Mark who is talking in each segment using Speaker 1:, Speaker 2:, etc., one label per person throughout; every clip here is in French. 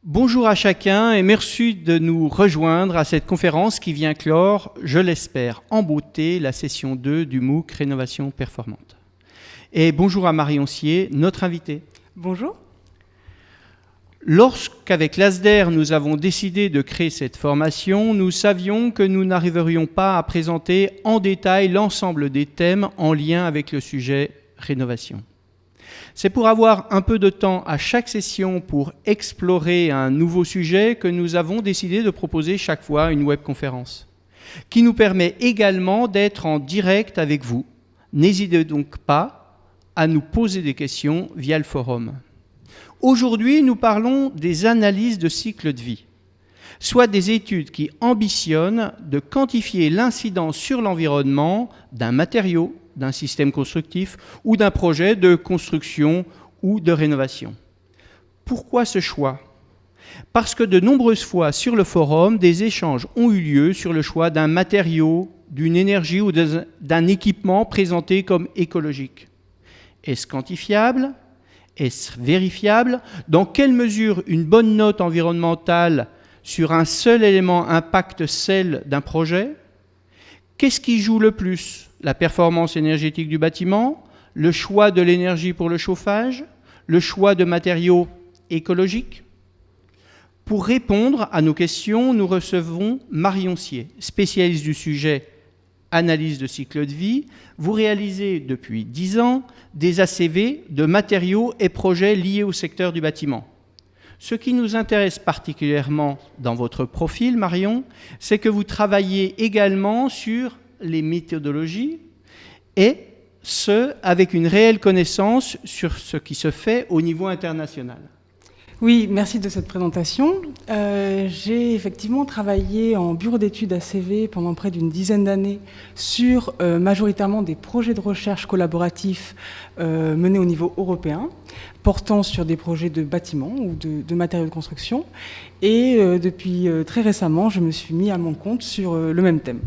Speaker 1: Bonjour à chacun et merci de nous rejoindre à cette conférence qui vient clore, je l'espère, en beauté, la session 2 du MOOC Rénovation Performante. Et bonjour à Marion Sier, notre invitée.
Speaker 2: Bonjour.
Speaker 1: Lorsqu'avec l'ASDER, nous avons décidé de créer cette formation, nous savions que nous n'arriverions pas à présenter en détail l'ensemble des thèmes en lien avec le sujet rénovation. C'est pour avoir un peu de temps à chaque session pour explorer un nouveau sujet que nous avons décidé de proposer chaque fois une webconférence, qui nous permet également d'être en direct avec vous. N'hésitez donc pas à nous poser des questions via le forum. Aujourd'hui, nous parlons des analyses de cycle de vie, soit des études qui ambitionnent de quantifier l'incidence sur l'environnement d'un matériau, d'un système constructif ou d'un projet de construction ou de rénovation. Pourquoi ce choix ? Parce que de nombreuses fois sur le forum, des échanges ont eu lieu sur le choix d'un matériau, d'une énergie ou d'un équipement présenté comme écologique. Est-ce quantifiable ? Est-ce vérifiable ? Dans quelle mesure une bonne note environnementale sur un seul élément impacte celle d'un projet ? Qu'est-ce qui joue le plus ? La performance énergétique du bâtiment, le choix de l'énergie pour le chauffage, le choix de matériaux écologiques ? Pour répondre à nos questions, nous recevons Marion Sier, spécialiste du sujet analyse de cycle de vie. Vous réalisez depuis 10 ans des ACV de matériaux et projets liés au secteur du bâtiment. Ce qui nous intéresse particulièrement dans votre profil, Marion, c'est que vous travaillez également sur les méthodologies et ce, avec une réelle connaissance sur ce qui se fait au niveau international.
Speaker 2: Oui, merci de cette présentation. J'ai effectivement travaillé en bureau d'études ACV pendant près d'une dizaine d'années sur majoritairement des projets de recherche collaboratifs menés au niveau européen, portant sur des projets de bâtiments ou de matériaux de construction. Et depuis très récemment, je me suis mis à mon compte sur le même thème.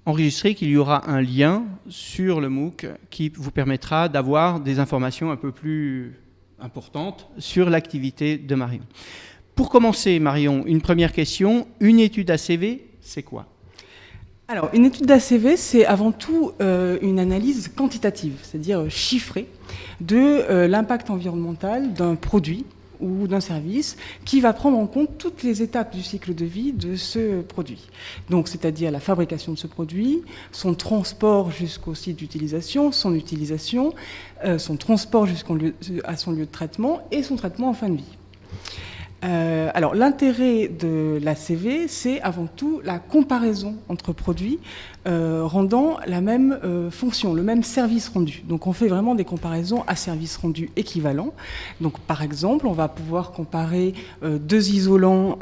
Speaker 1: Enregistrez qu'il y aura un lien sur le MOOC qui vous permettra d'avoir des informations un peu plus importantes sur l'activité de Marion. Pour commencer, Marion, une première question. Une étude ACV, c'est quoi ?
Speaker 2: Alors, une étude d'ACV, c'est avant tout une analyse quantitative, c'est-à-dire chiffrée, de l'impact environnemental d'un produit ou d'un service qui va prendre en compte toutes les étapes du cycle de vie de ce produit. Donc, c'est-à-dire la fabrication de ce produit, son transport jusqu'au site d'utilisation, son utilisation, son transport à son lieu de traitement et son traitement en fin de vie. Alors, l'intérêt de l'ACV, c'est avant tout la comparaison entre produits rendant la même fonction, le même service rendu. Donc, on fait vraiment des comparaisons à service rendu équivalent. Donc, par exemple, on va pouvoir comparer deux isolants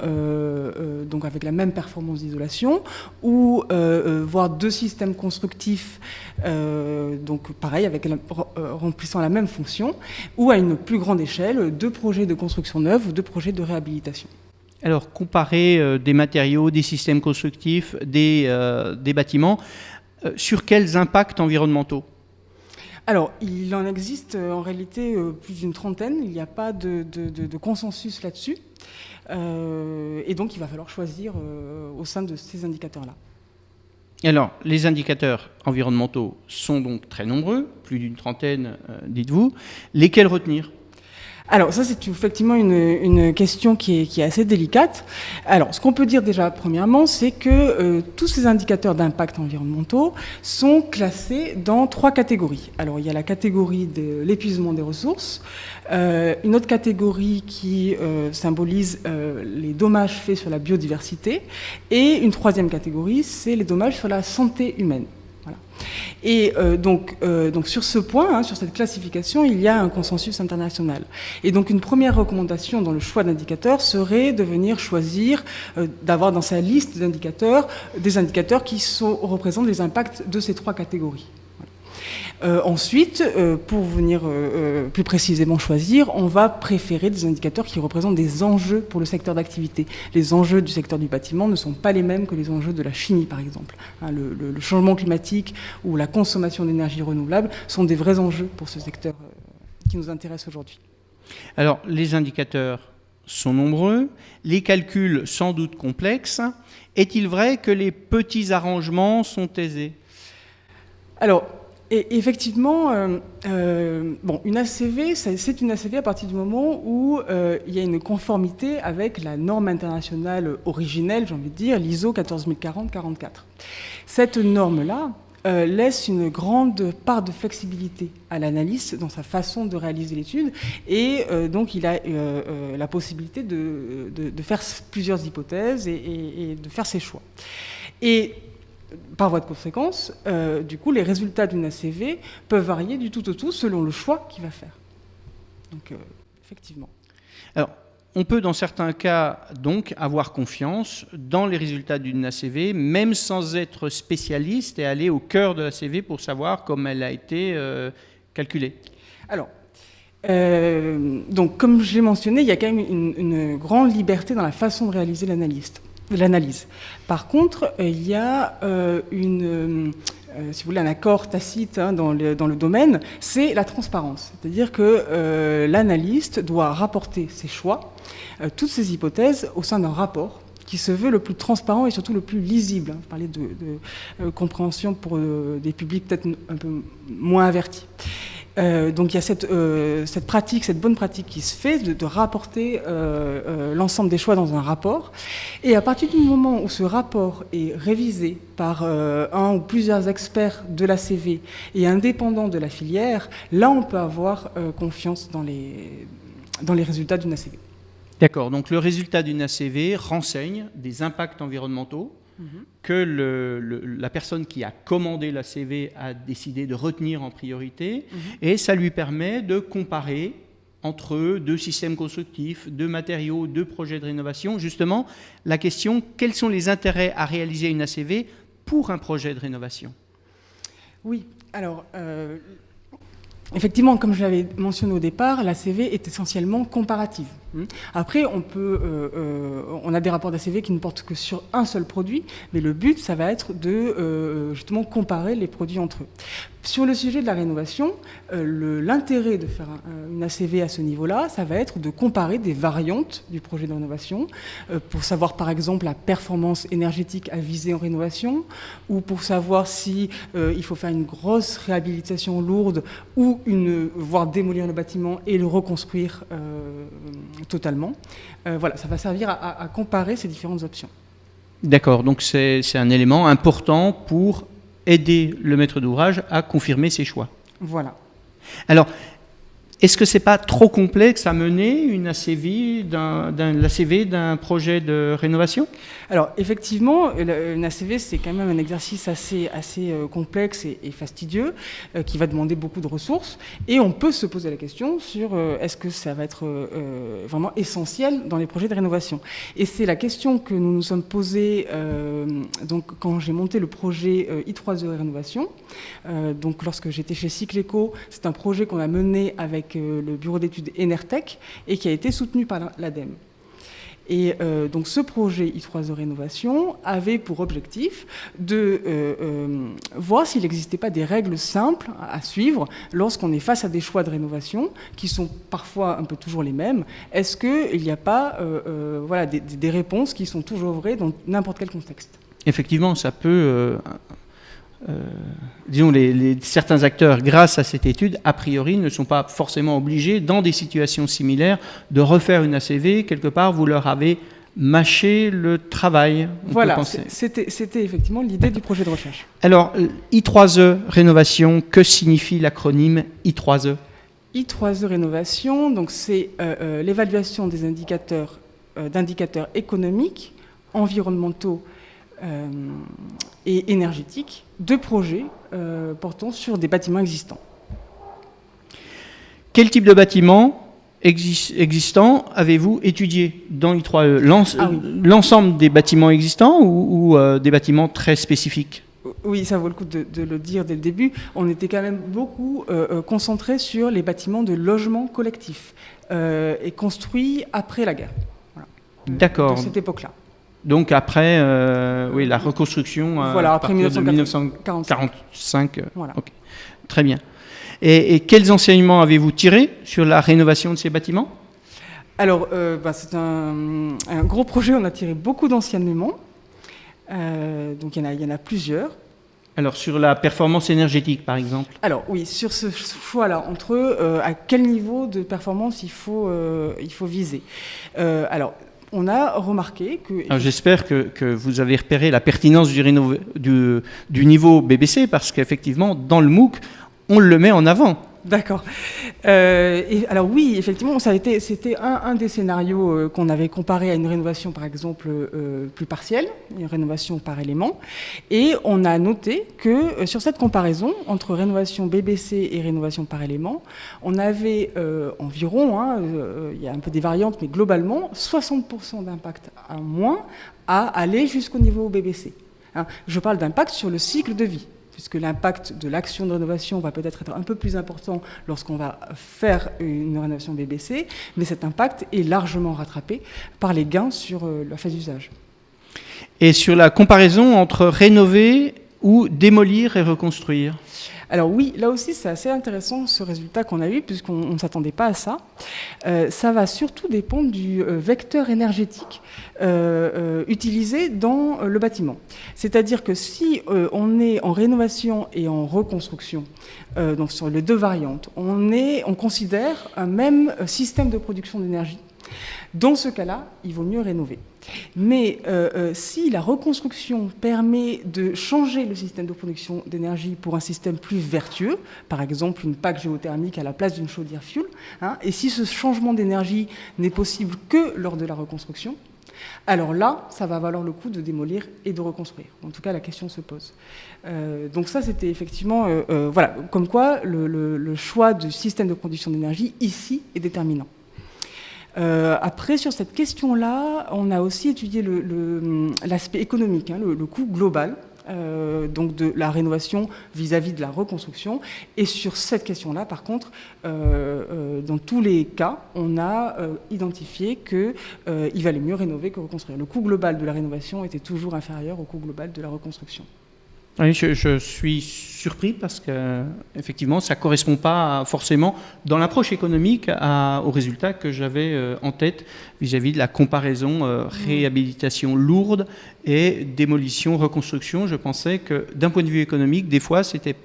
Speaker 2: donc avec la même performance d'isolation ou voir deux systèmes constructifs donc pareil, remplissant la même fonction ou à une plus grande échelle, deux projets de construction neuve ou deux projets de réhabilitation.
Speaker 1: Alors, comparer des matériaux, des systèmes constructifs, des bâtiments, sur quels impacts environnementaux ?
Speaker 2: Alors, il en existe en réalité plus d'une trentaine. Il n'y a pas de consensus là-dessus. Et donc, il va falloir choisir au sein de ces indicateurs-là.
Speaker 1: Alors, les indicateurs environnementaux sont donc très nombreux, plus d'une trentaine, dites-vous. Lesquels retenir ?
Speaker 2: Alors ça, c'est effectivement une question qui est assez délicate. Alors, ce qu'on peut dire déjà premièrement, c'est que tous ces indicateurs d'impact environnementaux sont classés dans 3 catégories. Alors, il y a la catégorie de l'épuisement des ressources, une autre catégorie qui symbolise les dommages faits sur la biodiversité, et une 3e catégorie, c'est les dommages sur la santé humaine. Voilà. Et donc sur ce point, sur cette classification, il y a un consensus international. Et donc une première recommandation dans le choix d'indicateurs serait de venir choisir, d'avoir dans sa liste d'indicateurs des indicateurs qui représentent les impacts de ces 3 catégories. Ensuite, pour venir plus précisément choisir, on va préférer des indicateurs qui représentent des enjeux pour le secteur d'activité. Les enjeux du secteur du bâtiment ne sont pas les mêmes que les enjeux de la chimie, par exemple. Le changement climatique ou la consommation d'énergie renouvelable sont des vrais enjeux pour ce secteur qui nous intéresse aujourd'hui.
Speaker 1: Alors, les indicateurs sont nombreux, les calculs sans doute complexes. Est-il vrai que les petits arrangements sont aisés?
Speaker 2: Alors, et effectivement, une ACV, c'est une ACV à partir du moment où il y a une conformité avec la norme internationale originelle, j'ai envie de dire, l'ISO 14040-44. Cette norme-là laisse une grande part de flexibilité à l'analyste dans sa façon de réaliser l'étude, et donc il a la possibilité de faire plusieurs hypothèses et de faire ses choix. Et par voie de conséquence, du coup, les résultats d'une ACV peuvent varier du tout au tout selon le choix qu'il va faire. Donc, effectivement.
Speaker 1: Alors, on peut dans certains cas donc avoir confiance dans les résultats d'une ACV, même sans être spécialiste, et aller au cœur de l'ACV pour savoir comment elle a été calculée.
Speaker 2: Alors, donc, comme je l'ai mentionné, il y a quand même une grande liberté dans la façon de réaliser l'analyse. Par contre, il y a si vous voulez, un accord tacite dans le domaine, c'est la transparence. C'est-à-dire que l'analyste doit rapporter ses choix, toutes ses hypothèses, au sein d'un rapport qui se veut le plus transparent et surtout le plus lisible. Vous parlez de compréhension pour des publics peut-être un peu moins avertis. Donc il y a cette pratique, cette bonne pratique qui se fait de rapporter l'ensemble des choix dans un rapport. Et à partir du moment où ce rapport est révisé par un ou plusieurs experts de l'ACV et indépendants de la filière, là on peut avoir confiance dans les résultats d'une ACV.
Speaker 1: D'accord, donc le résultat d'une ACV renseigne des impacts environnementaux que la personne qui a commandé l'ACV a décidé de retenir en priorité, et ça lui permet de comparer entre deux systèmes constructifs, deux matériaux, deux projets de rénovation. Justement, la question, quels sont les intérêts à réaliser une ACV pour un projet de rénovation? Oui, alors effectivement, comme je l'avais mentionné au départ, l'ACV est essentiellement comparative. Après, on a des rapports d'ACV qui ne portent que sur un seul produit, mais le but, ça va être de justement comparer les produits entre eux. Sur le sujet de la rénovation, l'intérêt de faire une ACV à ce niveau-là, ça va être de comparer des variantes du projet de rénovation pour savoir par exemple la performance énergétique à viser en rénovation, ou pour savoir si il faut faire une grosse réhabilitation lourde ou voire démolir le bâtiment et le reconstruire totalement. Voilà, ça va servir à comparer ces différentes options. D'accord, donc c'est un élément important pour aider le maître d'ouvrage à confirmer ses choix. Voilà. Alors, est-ce que ce n'est pas trop complexe à mener une ACV d'un projet de rénovation? Alors, effectivement, une ACV, c'est quand même un exercice assez complexe et fastidieux qui va demander beaucoup de ressources. Et on peut se poser la question sur est-ce que ça va être vraiment essentiel dans les projets de rénovation. Et c'est la question que nous nous sommes posée donc, quand j'ai monté le projet I3E Rénovation. Donc, lorsque j'étais chez Cycleco, c'est un projet qu'on a mené avec le bureau d'études Enertech et qui a été soutenu par l'ADEME. Et donc ce projet I3E Rénovation avait pour objectif de voir s'il n'existait pas des règles simples à suivre lorsqu'on est face à des choix de rénovation qui sont parfois un peu toujours les mêmes. Est-ce qu'il n'y a pas voilà, des réponses qui sont toujours vraies dans n'importe quel contexte? Effectivement, ça peut... disons, certains acteurs, grâce à cette étude, a priori, ne sont pas forcément obligés, dans des situations similaires, de refaire une ACV. Quelque part, vous leur avez mâché le travail. Voilà, c'était effectivement l'idée du projet de recherche. Alors, I3E Rénovation, que signifie l'acronyme I3E? I3E Rénovation, donc c'est l'évaluation des indicateurs économiques, environnementaux, et énergétiques de projets portant sur des bâtiments existants. Quel type de bâtiments existants avez-vous étudié dans I3E? L'ensemble des bâtiments existants ou des bâtiments très spécifiques? Oui, ça vaut le coup de le dire dès le début. On était quand même beaucoup concentrés sur les bâtiments de logement collectif et construits après la guerre. Voilà. D'accord. De cette époque-là. Donc après, oui, la reconstruction voilà, après 1945. Voilà. Okay. Très bien. Et quels enseignements avez-vous tirés sur la rénovation de ces bâtiments ?
Speaker 2: Alors, c'est un gros projet, on a tiré beaucoup d'enseignements. Donc il y en a plusieurs.
Speaker 1: Alors sur la performance énergétique, par exemple.
Speaker 2: Alors oui, sur ce choix-là, entre à quel niveau de performance il faut viser. Alors, on a remarqué que...
Speaker 1: Alors, j'espère que vous avez repéré la pertinence du niveau BBC, parce qu'effectivement, dans le MOOC, on le met en avant.
Speaker 2: D'accord. Alors oui, effectivement, c'était un des scénarios qu'on avait comparé à une rénovation, par exemple, plus partielle, une rénovation par élément. Et on a noté que sur cette comparaison entre rénovation BBC et rénovation par élément, on avait environ, il y a un peu des variantes, mais globalement, 60% d'impact en moins à aller jusqu'au niveau BBC. Je parle d'impact sur le cycle de vie, puisque l'impact de l'action de rénovation va peut-être être un peu plus important lorsqu'on va faire une rénovation BBC, mais cet impact est largement rattrapé par les gains sur la phase d'usage.
Speaker 1: Et sur la comparaison entre rénover ou démolir et reconstruire ?
Speaker 2: Alors oui, là aussi c'est assez intéressant ce résultat qu'on a eu, puisqu'on ne s'attendait pas à ça. Ça va surtout dépendre du vecteur énergétique utilisé dans le bâtiment. C'est-à-dire que si on est en rénovation et en reconstruction, donc sur les deux variantes, on considère un même système de production d'énergie. Dans ce cas-là, il vaut mieux rénover. Mais si la reconstruction permet de changer le système de production d'énergie pour un système plus vertueux, par exemple une PAC géothermique à la place d'une chaudière fuel, et si ce changement d'énergie n'est possible que lors de la reconstruction, alors là, ça va valoir le coup de démolir et de reconstruire. En tout cas, la question se pose. Donc ça, c'était effectivement... voilà, comme quoi le choix du système de production d'énergie, ici, est déterminant. Après, sur cette question-là, on a aussi étudié l'aspect économique, le coût global donc de la rénovation vis-à-vis de la reconstruction. Et sur cette question-là, par contre, dans tous les cas, on a identifié qu'il valait mieux rénover que reconstruire. Le coût global de la rénovation était toujours inférieur au coût global de la reconstruction.
Speaker 1: Oui, je suis surpris parce qu'effectivement, ça ne correspond pas forcément dans l'approche économique aux résultats que j'avais en tête vis-à-vis de la comparaison réhabilitation lourde et démolition, reconstruction. Je pensais que d'un point de vue économique, des fois, c'était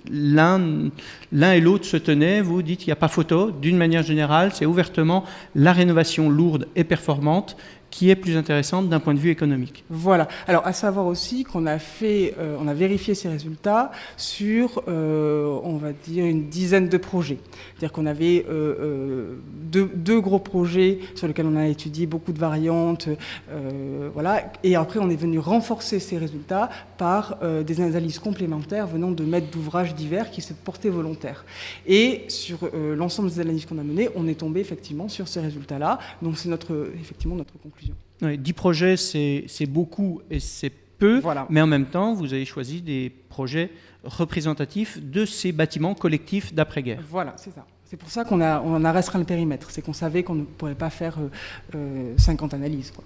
Speaker 1: l'un et l'autre se tenaient. Vous dites qu'il n'y a pas photo. D'une manière générale, c'est ouvertement la rénovation lourde et performante qui est plus intéressante d'un point de vue économique.
Speaker 2: Voilà. Alors, à savoir aussi qu'on a on a vérifié ces résultats sur, on va dire, une dizaine de projets. C'est-à-dire qu'on avait deux gros projets sur lesquels on a étudié beaucoup de variantes, voilà. Et après, on est venu renforcer ces résultats par des analyses complémentaires venant de maîtres d'ouvrage divers qui se portaient volontaires. Et sur l'ensemble des analyses qu'on a menées, on est tombé effectivement sur ces résultats-là. Donc, c'est effectivement notre conclusion.
Speaker 1: Oui, 10 projets, c'est beaucoup et c'est peu,
Speaker 2: voilà.
Speaker 1: Mais en même temps, vous avez choisi des projets représentatifs de ces bâtiments collectifs d'après-guerre.
Speaker 2: Voilà, c'est ça. C'est pour ça qu'on a restreint le périmètre. C'est qu'on savait qu'on ne pourrait pas faire 50 analyses, quoi.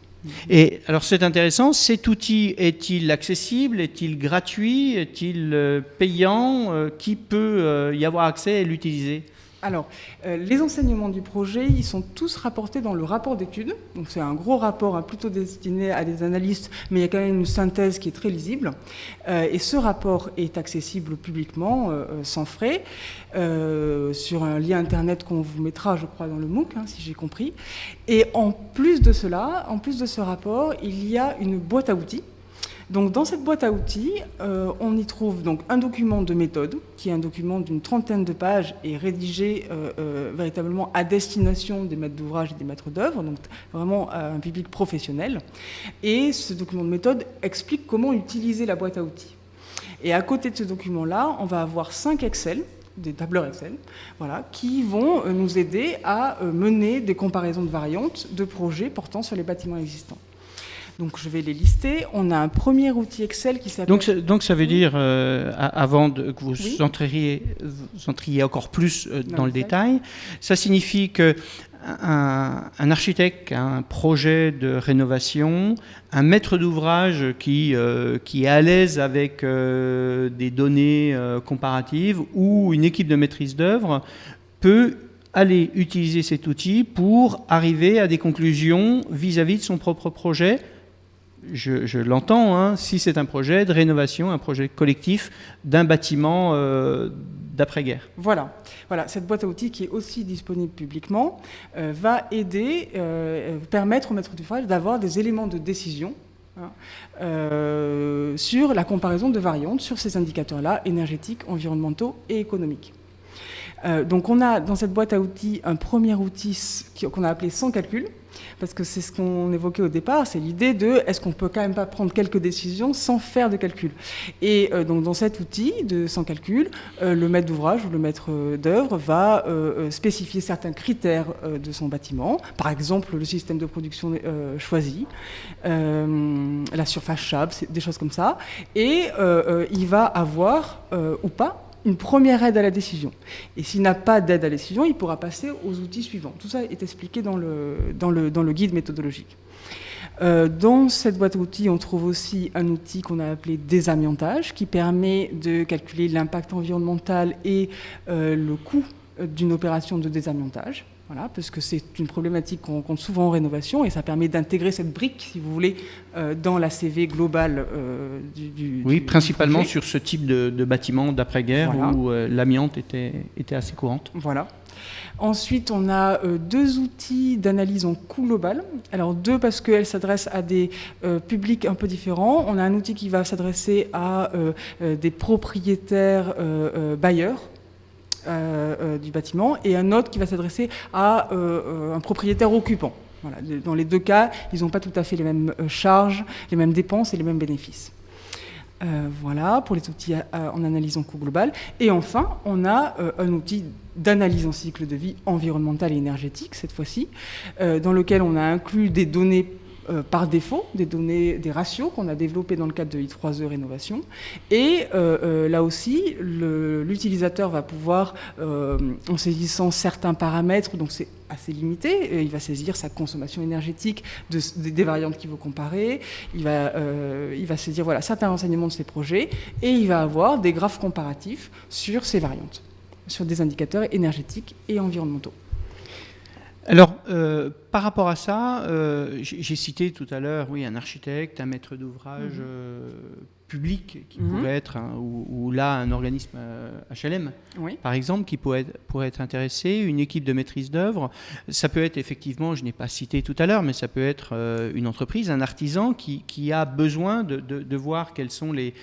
Speaker 1: Et alors c'est intéressant, cet outil est-il accessible, est-il gratuit, est-il payant, qui peut y avoir accès et l'utiliser ?
Speaker 2: Alors, les enseignements du projet, ils sont tous rapportés dans le rapport d'étude. Donc, c'est un gros rapport plutôt destiné à des analystes, mais il y a quand même une synthèse qui est très lisible. Et ce rapport est accessible publiquement, sans frais, sur un lien Internet qu'on vous mettra, je crois, dans le MOOC, si j'ai compris. Et en plus de cela, en plus de ce rapport, il y a une boîte à outils. Donc, dans cette boîte à outils, on y trouve donc un document de méthode, qui est un document d'une 30aine de pages et rédigé véritablement à destination des maîtres d'ouvrage et des maîtres d'œuvre, donc vraiment à un public professionnel. Et ce document de méthode explique comment utiliser la boîte à outils. Et à côté de ce document-là, on va avoir 5 Excel, des tableurs Excel, voilà, qui vont nous aider à mener des comparaisons de variantes de projets portant sur les bâtiments existants. Donc, je vais les lister. On a un premier outil Excel qui s'appelle...
Speaker 1: Donc ça veut dire, avant que vous entriez encore plus dans le détail, ça signifie que un architecte a un projet de rénovation, un maître d'ouvrage qui est à l'aise avec des données comparatives ou une équipe de maîtrise d'œuvre peut aller utiliser cet outil pour arriver à des conclusions vis-à-vis de son propre projet. Je l'entends, hein, si c'est un projet de rénovation, un projet collectif d'un bâtiment d'après-guerre.
Speaker 2: Voilà, cette boîte à outils qui est aussi disponible publiquement va aider, permettre au maître d'ouvrage d'avoir des éléments de décision sur la comparaison de variantes sur ces indicateurs-là, énergétiques, environnementaux et économiques. Donc on a dans cette boîte à outils un premier outil qu'on a appelé sans calcul, parce que c'est ce qu'on évoquait au départ, c'est l'idée de est-ce qu'on peut quand même pas prendre quelques décisions sans faire de calcul. Et donc dans cet outil de sans calcul, le maître d'ouvrage ou le maître d'œuvre va spécifier certains critères de son bâtiment, par exemple le système de production choisi, la surface chable, des choses comme ça, et il va avoir ou pas une première aide à la décision. Et s'il n'a pas d'aide à la décision, il pourra passer aux outils suivants. Tout ça est expliqué dans le guide méthodologique. Dans cette boîte à outils, on trouve aussi un outil qu'on a appelé désamiantage, qui permet de calculer l'impact environnemental et le coût d'une opération de désamiantage. Voilà, parce que c'est une problématique qu'on rencontre souvent en rénovation et ça permet d'intégrer cette brique, si vous voulez, dans la CV globale
Speaker 1: Oui, principalement sur ce type de bâtiment d'après-guerre où l'amiante était assez courante.
Speaker 2: Voilà. Ensuite, on a deux outils d'analyse en coût global. Alors deux parce qu'elles s'adressent à des publics un peu différents. On a un outil qui va s'adresser à des propriétaires bailleurs, du bâtiment, et un autre qui va s'adresser à un propriétaire occupant. Voilà. Dans les deux cas, ils n'ont pas tout à fait les mêmes charges, les mêmes dépenses et les mêmes bénéfices. Voilà, pour les outils en analyse en coût global. Et enfin, on a un outil d'analyse en cycle de vie environnemental et énergétique, cette fois-ci, dans lequel on a inclus des données par défaut, des ratios qu'on a développés dans le cadre de I3E Rénovation. Et là aussi, l'utilisateur va pouvoir, en saisissant certains paramètres, donc c'est assez limité, il va saisir sa consommation énergétique des variantes qu'il veut comparer, il va saisir certains renseignements de ses projets, et il va avoir des graphes comparatifs sur ces variantes, sur des indicateurs énergétiques et environnementaux.
Speaker 1: Alors, par rapport à ça, j'ai cité tout à l'heure, un architecte, un maître d'ouvrage public qui pourrait être, ou là un organisme HLM, par exemple, qui pourrait être intéressé, une équipe de maîtrise d'œuvre. Ça peut être effectivement, je n'ai pas cité tout à l'heure, mais ça peut être une entreprise, un artisan qui a besoin de voir quels sont les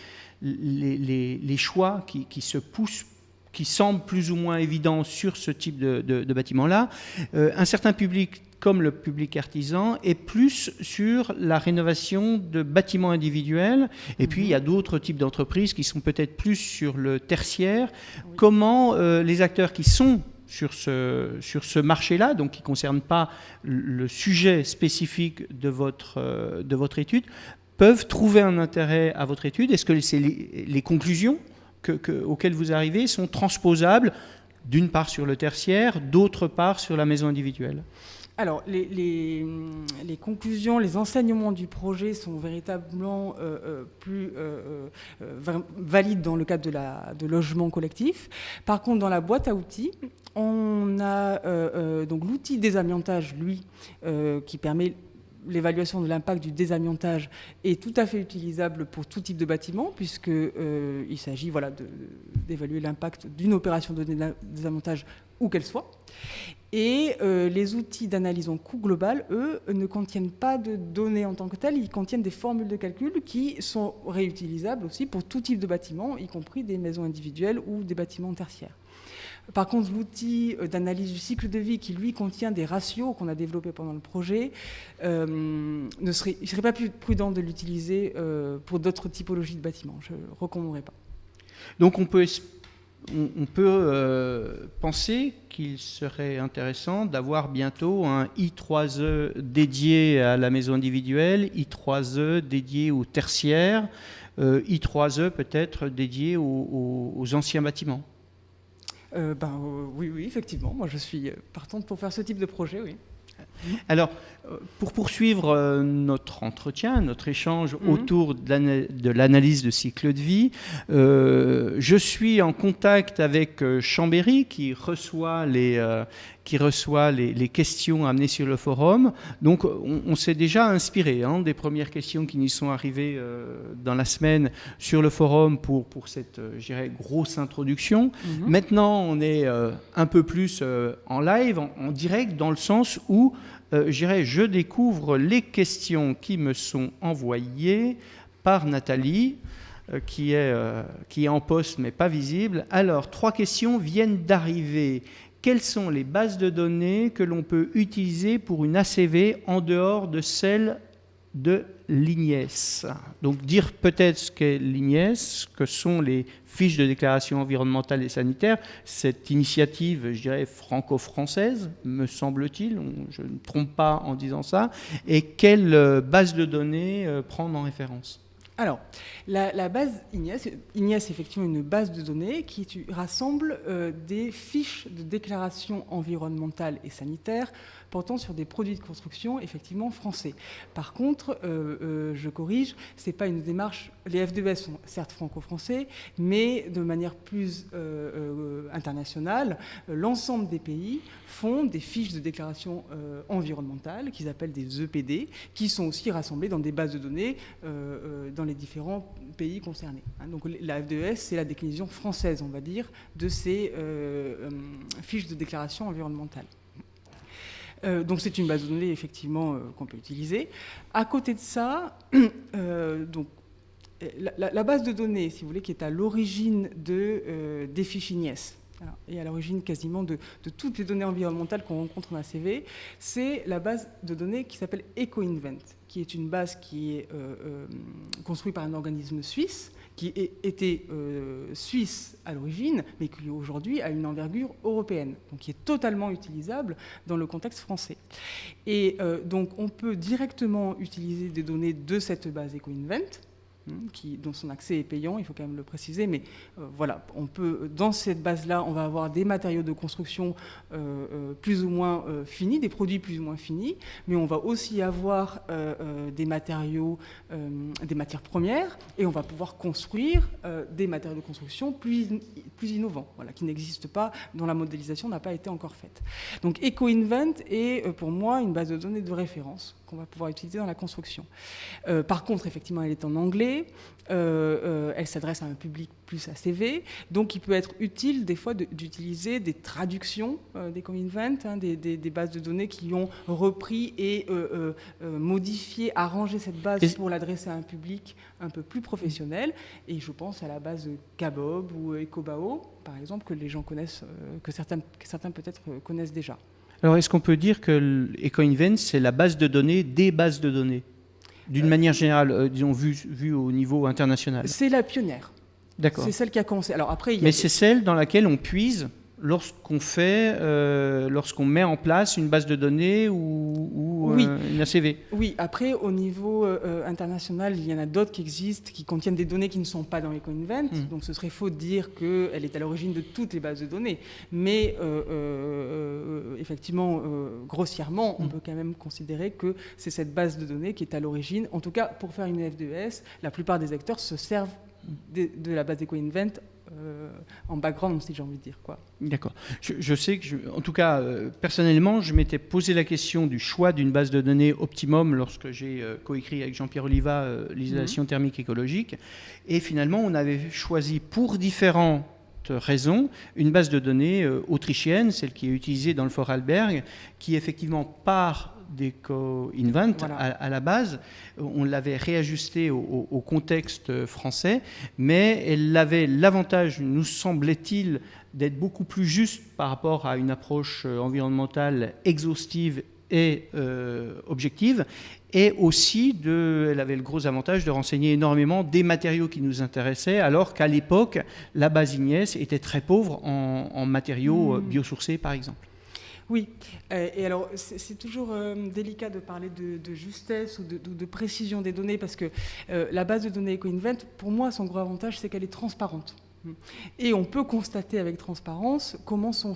Speaker 1: choix qui se poussent, qui semble plus ou moins évident sur ce type de bâtiment-là. Un certain public, comme le public artisan, est plus sur la rénovation de bâtiments individuels. Et puis, il y a d'autres types d'entreprises qui sont peut-être plus sur le tertiaire. Oui. Comment les acteurs qui sont sur ce marché-là, donc qui ne concerne pas le sujet spécifique de votre étude, peuvent trouver un intérêt à votre étude? Est-ce que c'est les conclusions auxquelles vous arrivez sont transposables d'une part sur le tertiaire, d'autre part sur la maison individuelle?
Speaker 2: Alors, les conclusions, les enseignements du projet sont véritablement plus valides dans le cadre de logement collectif. Par contre, dans la boîte à outils, on a donc l'outil désamiantage, lui, qui permet l'évaluation de l'impact du désamiantage est tout à fait utilisable pour tout type de bâtiment, puisqu'il s'agit d'évaluer l'impact d'une opération de désamiantage où qu'elle soit. Et les outils d'analyse en coût global, eux, ne contiennent pas de données en tant que telles, ils contiennent des formules de calcul qui sont réutilisables aussi pour tout type de bâtiment, y compris des maisons individuelles ou des bâtiments tertiaires. Par contre, l'outil d'analyse du cycle de vie qui, lui, contient des ratios qu'on a développés pendant le projet, il ne serait pas plus prudent de l'utiliser pour d'autres typologies de bâtiments. Je ne le recommanderais pas.
Speaker 1: Donc on peut penser qu'il serait intéressant d'avoir bientôt un I3E dédié à la maison individuelle, I3E dédié au tertiaire, I3E peut-être dédié aux anciens bâtiments.
Speaker 2: Oui, effectivement. Moi, je suis partante pour faire ce type de projet, oui.
Speaker 1: Alors, pour poursuivre notre entretien, notre échange autour de l'analyse de cycle de vie, je suis en contact avec Chambéry qui reçoit les questions amenées sur le forum. Donc, on s'est déjà inspiré des premières questions qui nous sont arrivées dans la semaine sur le forum pour cette, je dirais, grosse introduction. Maintenant, on est un peu plus en live, en direct, dans le sens où je découvre les questions qui me sont envoyées par Nathalie, qui est en poste mais pas visible. Alors, 3 questions viennent d'arriver. Quelles sont les bases de données que l'on peut utiliser pour une ACV en dehors de celle de l'IGNES? Donc, dire peut-être ce qu'est l'IGNES, que sont les fiches de déclaration environnementale et sanitaire, cette initiative, je dirais, franco-française, me semble-t-il, je ne me trompe pas en disant ça, et quelle base de données prendre en référence?
Speaker 2: Alors, la base IGNES est effectivement une base de données qui rassemble des fiches de déclaration environnementale et sanitaire portant sur des produits de construction effectivement français. Par contre, je corrige, c'est pas une démarche. Les FDES sont certes franco-français, mais de manière plus internationale, l'ensemble des pays font des fiches de déclaration environnementale qu'ils appellent des EPD, qui sont aussi rassemblées dans des bases de données dans les différents pays concernés. Donc la FDES, c'est la déclinaison française, on va dire, de ces fiches de déclaration environnementale. Donc c'est une base de données effectivement qu'on peut utiliser. À côté de ça, donc, la base de données, si vous voulez, qui est à l'origine des fiches IGNES, et à l'origine quasiment de toutes les données environnementales qu'on rencontre en ACV, c'est la base de données qui s'appelle EcoInvent, qui est une base qui est construite par un organisme suisse, qui était suisse à l'origine, mais qui aujourd'hui a une envergure européenne, donc qui est totalement utilisable dans le contexte français. Et donc on peut directement utiliser des données de cette base EcoInvent, dont son accès est payant, il faut quand même le préciser, mais voilà, on peut, dans cette base-là, on va avoir des matériaux de construction plus ou moins finis, des produits plus ou moins finis, mais on va aussi avoir des matériaux, des matières premières, et on va pouvoir construire des matériaux de construction plus innovants, voilà, qui n'existent pas, dont la modélisation n'a pas été encore faite. Donc EcoInvent est pour moi une base de données de référence qu'on va pouvoir utiliser dans la construction. Par contre, effectivement, elle est en anglais, elle s'adresse à un public plus ACV, donc il peut être utile des fois d'utiliser des traductions d'EcoInvent, des bases de données qui ont repris et modifié, arrangé cette base pour l'adresser à un public un peu plus professionnel, et je pense à la base Kabob ou Ecobao, par exemple, que les gens connaissent, que certains peut-être connaissent déjà.
Speaker 1: Alors, est-ce qu'on peut dire que EcoInvent, c'est la base de données des bases de données, d'une manière générale, disons, vue au niveau international?
Speaker 2: C'est la pionnière.
Speaker 1: D'accord.
Speaker 2: C'est celle qui a commencé. Alors après,
Speaker 1: mais c'est celle dans laquelle on puise lorsqu'on met en place une base de données ou
Speaker 2: oui.
Speaker 1: Une ACV.
Speaker 2: Oui, après, au niveau international, il y en a d'autres qui existent, qui contiennent des données qui ne sont pas dans EcoInvent. Donc ce serait faux de dire qu'elle est à l'origine de toutes les bases de données. Mais effectivement, grossièrement, on peut quand même considérer que c'est cette base de données qui est à l'origine. En tout cas, pour faire une FDES, la plupart des acteurs se servent de la base EcoInvent en background, si j'ai envie de dire, quoi.
Speaker 1: D'accord. Je sais que, en tout cas, personnellement, je m'étais posé la question du choix d'une base de données optimum lorsque j'ai coécrit avec Jean-Pierre Oliva l'isolation thermique écologique. Et finalement, on avait choisi pour différentes raisons une base de données autrichienne, celle qui est utilisée dans le Vorarlberg, qui effectivement part d'EcoInvent à la base. On l'avait réajusté au contexte français, mais elle avait l'avantage, nous semblait-il, d'être beaucoup plus juste par rapport à une approche environnementale exhaustive et objective, et aussi elle avait le gros avantage de renseigner énormément des matériaux qui nous intéressaient, alors qu'à l'époque, la base IGNES était très pauvre en matériaux biosourcés, par exemple.
Speaker 2: Oui, et alors c'est toujours délicat de parler de justesse ou de précision des données, parce que la base de données EcoInvent, pour moi, son gros avantage, c'est qu'elle est transparente. Et on peut constater avec transparence comment sont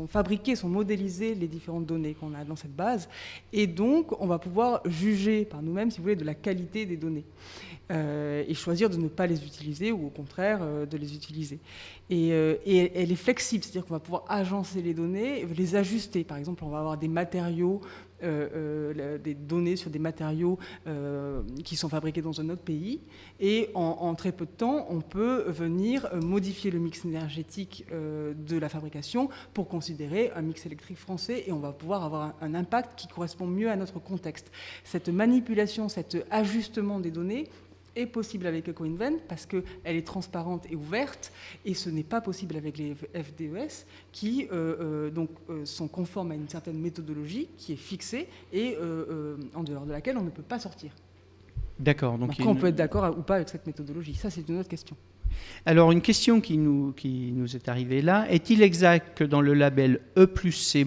Speaker 2: fabriquées, sont modélisées les différentes données qu'on a dans cette base. Et donc, on va pouvoir juger par nous-mêmes, si vous voulez, de la qualité des données. Et choisir de ne pas les utiliser ou au contraire de les utiliser. Et elle est flexible, c'est-à-dire qu'on va pouvoir agencer les données, les ajuster. Par exemple, on va avoir des matériaux, des données sur des matériaux qui sont fabriqués dans un autre pays. Et en très peu de temps, on peut venir modifier le mix énergétique de la fabrication pour considérer un mix électrique français et on va pouvoir avoir un impact qui correspond mieux à notre contexte. Cette manipulation, cet ajustement des données est possible avec EcoInvent parce qu'elle est transparente et ouverte et ce n'est pas possible avec les FDES qui sont conformes à une certaine méthodologie qui est fixée et en dehors de laquelle on ne peut pas sortir.
Speaker 1: D'accord. Donc
Speaker 2: après, on peut être d'accord ou pas avec cette méthodologie. Ça, c'est une autre question.
Speaker 1: Alors, une question qui nous est arrivée là. Est-il exact que dans le label E+C-,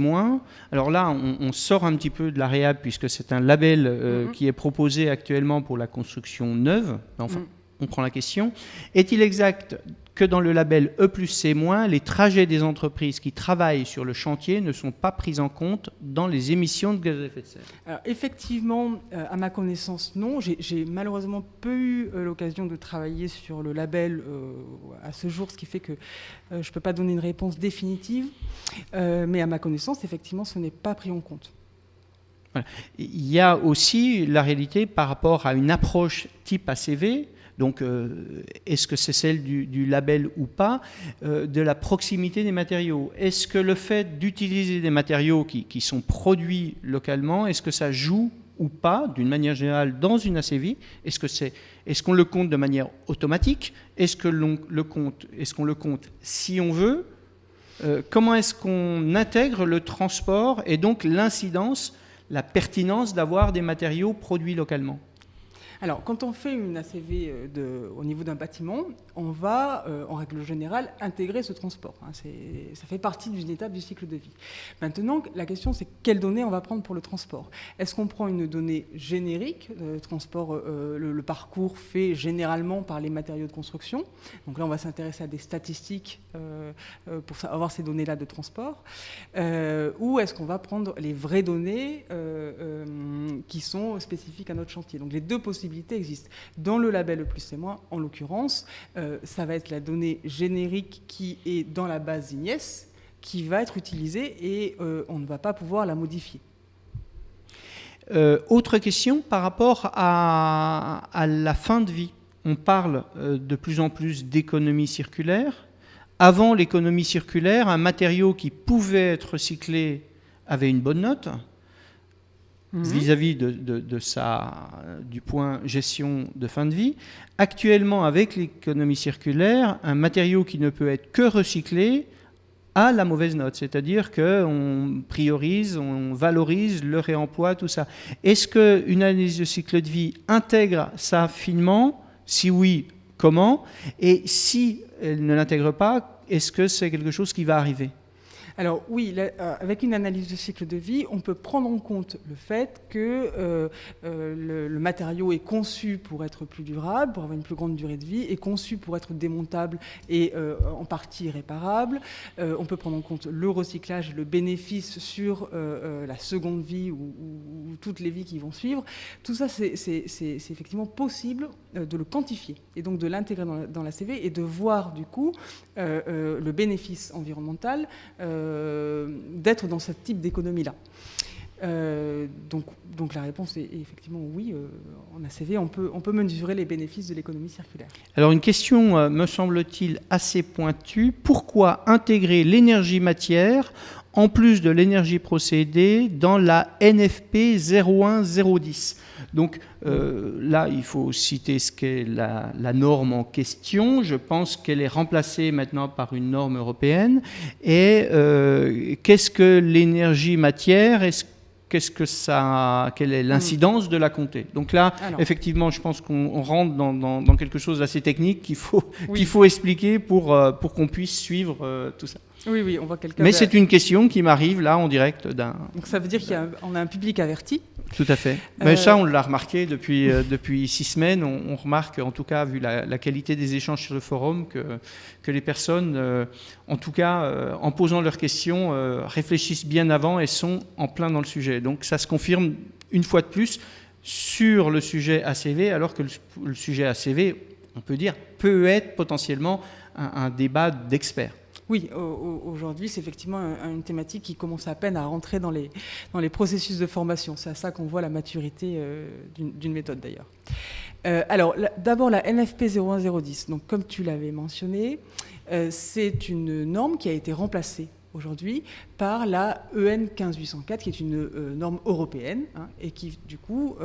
Speaker 1: alors là, on sort un petit peu de la réhab puisque c'est un label qui est proposé actuellement pour la construction neuve. Enfin, on prend la question. Est-il exact que dans le label E+C-, les trajets des entreprises qui travaillent sur le chantier ne sont pas pris en compte dans les émissions de gaz à effet de serre? Alors,
Speaker 2: effectivement, à ma connaissance, non. J'ai malheureusement peu eu l'occasion de travailler sur le label à ce jour, ce qui fait que je ne peux pas donner une réponse définitive. Mais à ma connaissance, effectivement, ce n'est pas pris en compte.
Speaker 1: Voilà. Il y a aussi la réalité par rapport à une approche type ACV. Donc, est-ce que c'est celle du label ou pas, de la proximité des matériaux? Est-ce que le fait d'utiliser des matériaux qui sont produits localement, est-ce que ça joue ou pas, d'une manière générale, dans une ACV? Est-ce qu'on le compte de manière automatique? Est-ce qu'on le compte si on veut? Comment est-ce qu'on intègre le transport et donc l'incidence, la pertinence d'avoir des matériaux produits localement?
Speaker 2: Alors, quand on fait une ACV au niveau d'un bâtiment, on va, en règle générale, intégrer ce transport. Ça fait partie d'une étape du cycle de vie. Maintenant, la question, c'est quelles données on va prendre pour le transport? Est-ce qu'on prend une donnée générique, le transport, le parcours fait généralement par les matériaux de construction? Donc là, on va s'intéresser à des statistiques pour avoir ces données-là de transport. Ou est-ce qu'on va prendre les vraies données qui sont spécifiques à notre chantier? Donc les deux possibilités existent. Dans le label E+C-, en l'occurrence, ça va être la donnée générique qui est dans la base IGNES qui va être utilisée et on ne va pas pouvoir la modifier.
Speaker 1: Autre question par rapport à la fin de vie. On parle de plus en plus d'économie circulaire. Avant l'économie circulaire, un matériau qui pouvait être recyclé avait une bonne note. Vis-à-vis du point gestion de fin de vie. Actuellement, avec l'économie circulaire, un matériau qui ne peut être que recyclé a la mauvaise note, c'est-à-dire qu'on priorise, on valorise le réemploi, tout ça. Est-ce qu'une analyse de cycle de vie intègre ça finement? Si oui, comment? Et si elle ne l'intègre pas, est-ce que c'est quelque chose qui va arriver?
Speaker 2: Alors oui, avec une analyse de cycle de vie, on peut prendre en compte le fait que le matériau est conçu pour être plus durable, pour avoir une plus grande durée de vie, est conçu pour être démontable et en partie réparable. On peut prendre en compte le recyclage, le bénéfice sur la seconde vie ou toutes les vies qui vont suivre. Tout ça, c'est effectivement possible de le quantifier et donc de l'intégrer dans la CV et de voir du coup le bénéfice environnemental d'être dans ce type d'économie-là. Donc la réponse est effectivement oui, en ACV, on peut mesurer les bénéfices de l'économie circulaire. Alors
Speaker 1: une question, me semble-t-il, assez pointue. Pourquoi intégrer l'énergie matière en plus de l'énergie procédée dans la NFP 01010? Donc là, il faut citer ce qu'est la norme en question. Je pense qu'elle est remplacée maintenant par une norme européenne. Et qu'est-ce que l'énergie matière? Quelle est l'incidence de la compter? Donc là, effectivement, je pense qu'on rentre dans quelque chose d'assez technique qu'il faut expliquer pour qu'on puisse suivre tout ça.
Speaker 2: Oui, on voit quelqu'un.
Speaker 1: Mais c'est une question qui m'arrive là en direct d'un.
Speaker 2: Donc ça veut dire qu'on a un public averti.
Speaker 1: Tout à fait. Mais ça, on l'a remarqué depuis 6 semaines. On remarque, en tout cas, vu la qualité des échanges sur le forum, que les personnes, en tout cas, en posant leurs questions, réfléchissent bien avant et sont en plein dans le sujet. Donc ça se confirme une fois de plus sur le sujet ACV, alors que le sujet ACV, on peut dire, peut être potentiellement un débat d'experts.
Speaker 2: Oui, aujourd'hui, c'est effectivement une thématique qui commence à peine à rentrer dans les processus de formation. C'est à ça qu'on voit la maturité d'une méthode, d'ailleurs. Alors, d'abord, la NFP 01010. Donc, comme tu l'avais mentionné, c'est une norme qui a été remplacée aujourd'hui par la EN 15804, qui est une norme européenne, et qui, du coup,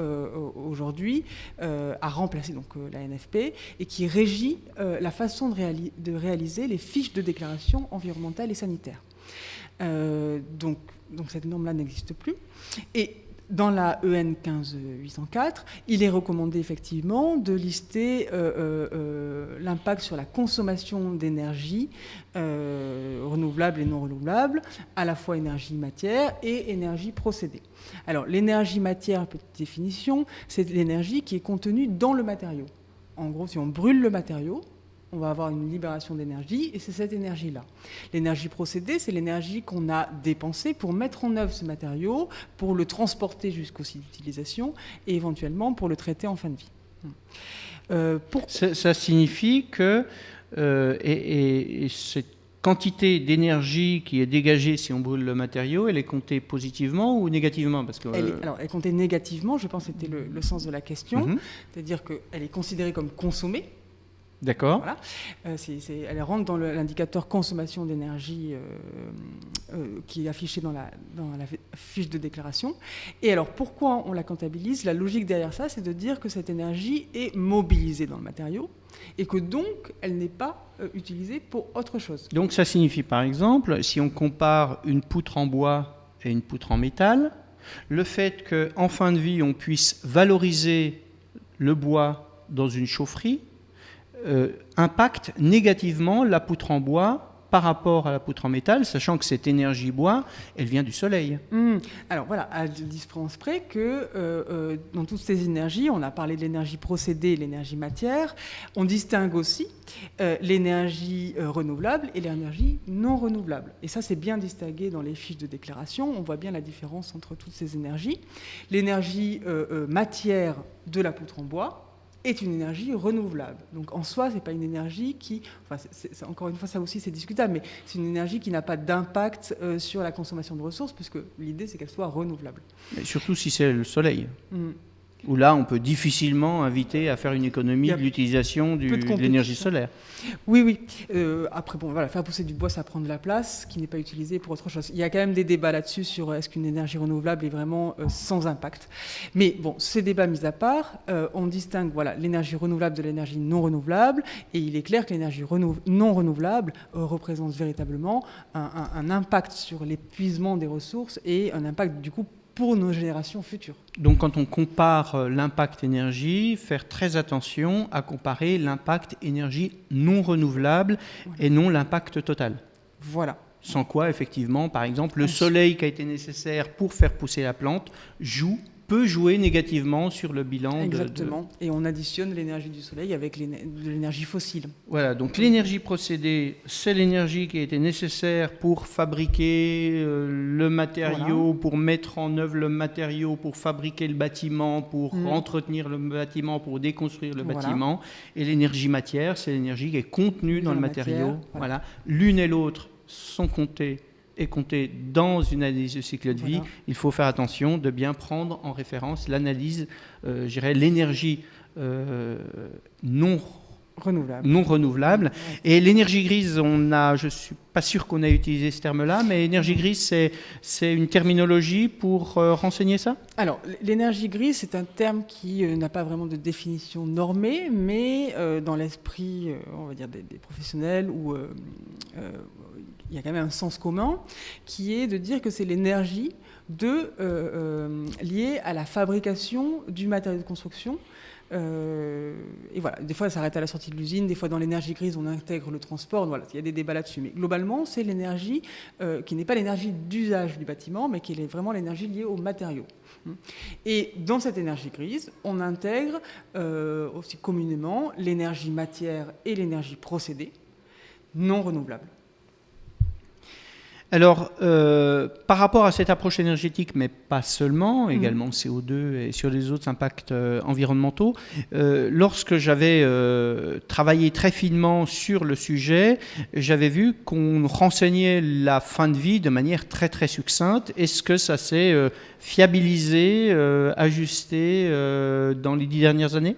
Speaker 2: aujourd'hui, a remplacé donc, la NFP et qui régit la façon de réaliser les fiches de déclaration environnementale et sanitaire. Donc cette norme-là n'existe plus. Et dans la EN 15804, il est recommandé effectivement de lister l'impact sur la consommation d'énergie renouvelable et non renouvelable, à la fois énergie-matière et énergie-procédé. Alors l'énergie-matière, petite définition, c'est l'énergie qui est contenue dans le matériau. En gros, si on brûle le matériau, on va avoir une libération d'énergie, et c'est cette énergie-là. L'énergie procédée, c'est l'énergie qu'on a dépensée pour mettre en œuvre ce matériau, pour le transporter jusqu'au site d'utilisation, et éventuellement pour le traiter en fin de vie.
Speaker 1: Ça signifie que cette quantité d'énergie qui est dégagée si on brûle le matériau, elle est comptée positivement ou négativement parce que,
Speaker 2: elle est comptée négativement, je pense que c'était le sens de la question, c'est-à-dire qu'elle est considérée comme consommée.
Speaker 1: D'accord.
Speaker 2: Voilà. Elle rentre dans l'indicateur consommation d'énergie qui est affiché dans la fiche de déclaration. Et alors, pourquoi on la comptabilise? La logique derrière ça, c'est de dire que cette énergie est mobilisée dans le matériau et que donc, elle n'est pas utilisée pour autre chose.
Speaker 1: Donc, ça signifie, par exemple, si on compare une poutre en bois et une poutre en métal, le fait qu'en fin de vie, on puisse valoriser le bois dans une chaufferie, impacte négativement la poutre en bois par rapport à la poutre en métal, sachant que cette énergie bois, elle vient du soleil.
Speaker 2: Alors voilà, à la différence près que dans toutes ces énergies, on a parlé de l'énergie procédée et l'énergie matière, on distingue aussi l'énergie renouvelable et l'énergie non renouvelable. Et ça, c'est bien distingué dans les fiches de déclaration. On voit bien la différence entre toutes ces énergies. L'énergie matière de la poutre en bois est une énergie renouvelable. Donc en soi, ce n'est pas une énergie qui... Enfin, encore une fois, ça aussi, c'est discutable, mais c'est une énergie qui n'a pas d'impact sur la consommation de ressources, puisque l'idée, c'est qu'elle soit renouvelable.
Speaker 1: Et surtout si c'est le soleil. Où là, on peut difficilement inviter à faire une économie de l'utilisation de l'énergie solaire.
Speaker 2: Oui. Après, bon, voilà, faire pousser du bois, ça prend de la place, qui n'est pas utilisée pour autre chose. Il y a quand même des débats là-dessus sur est-ce qu'une énergie renouvelable est vraiment sans impact. Mais bon, ces débats mis à part, on distingue l'énergie renouvelable de l'énergie non renouvelable, et il est clair que l'énergie non renouvelable représente véritablement un impact sur l'épuisement des ressources et un impact, du coup, pour nos générations futures.
Speaker 1: Donc quand on compare l'impact énergie, faire très attention à comparer l'impact énergie non renouvelable et non l'impact total.
Speaker 2: Voilà.
Speaker 1: Sans quoi, effectivement, par exemple, le soleil qui a été nécessaire pour faire pousser la plante peut jouer négativement sur le bilan.
Speaker 2: Exactement. Et on additionne l'énergie du soleil avec de l'énergie fossile.
Speaker 1: Voilà, donc l'énergie procédée, c'est l'énergie qui a été nécessaire pour fabriquer le matériau, pour mettre en œuvre le matériau, pour fabriquer le bâtiment, pour entretenir le bâtiment, pour déconstruire le bâtiment. Et l'énergie matière, c'est l'énergie qui est contenue dans le matériau. Voilà. L'une et l'autre sont comptées dans une analyse de cycle de vie. Il faut faire attention de bien prendre en référence l'analyse, l'énergie non renouvelable. Et l'énergie grise, je ne suis pas sûr qu'on ait utilisé ce terme-là, mais énergie grise, c'est une terminologie pour renseigner ça? Alors,
Speaker 2: l'énergie grise, c'est un terme qui n'a pas vraiment de définition normée, mais dans l'esprit, on va dire, des professionnels, où il y a quand même un sens commun, qui est de dire que c'est l'énergie liée à la fabrication du matériau de construction Et voilà, des fois, ça s'arrête à la sortie de l'usine, des fois, dans l'énergie grise, on intègre le transport. Voilà, il y a des débats là-dessus. Mais globalement, c'est l'énergie qui n'est pas l'énergie d'usage du bâtiment, mais qui est vraiment l'énergie liée aux matériaux. Et dans cette énergie grise, on intègre aussi communément l'énergie matière et l'énergie procédé non renouvelable.
Speaker 1: Alors, par rapport à cette approche énergétique, mais pas seulement, également CO2 et sur les autres impacts environnementaux, lorsque j'avais travaillé très finement sur le sujet, j'avais vu qu'on renseignait la fin de vie de manière très très succincte. Est-ce que ça s'est fiabilisé, ajusté dans les 10 dernières années ?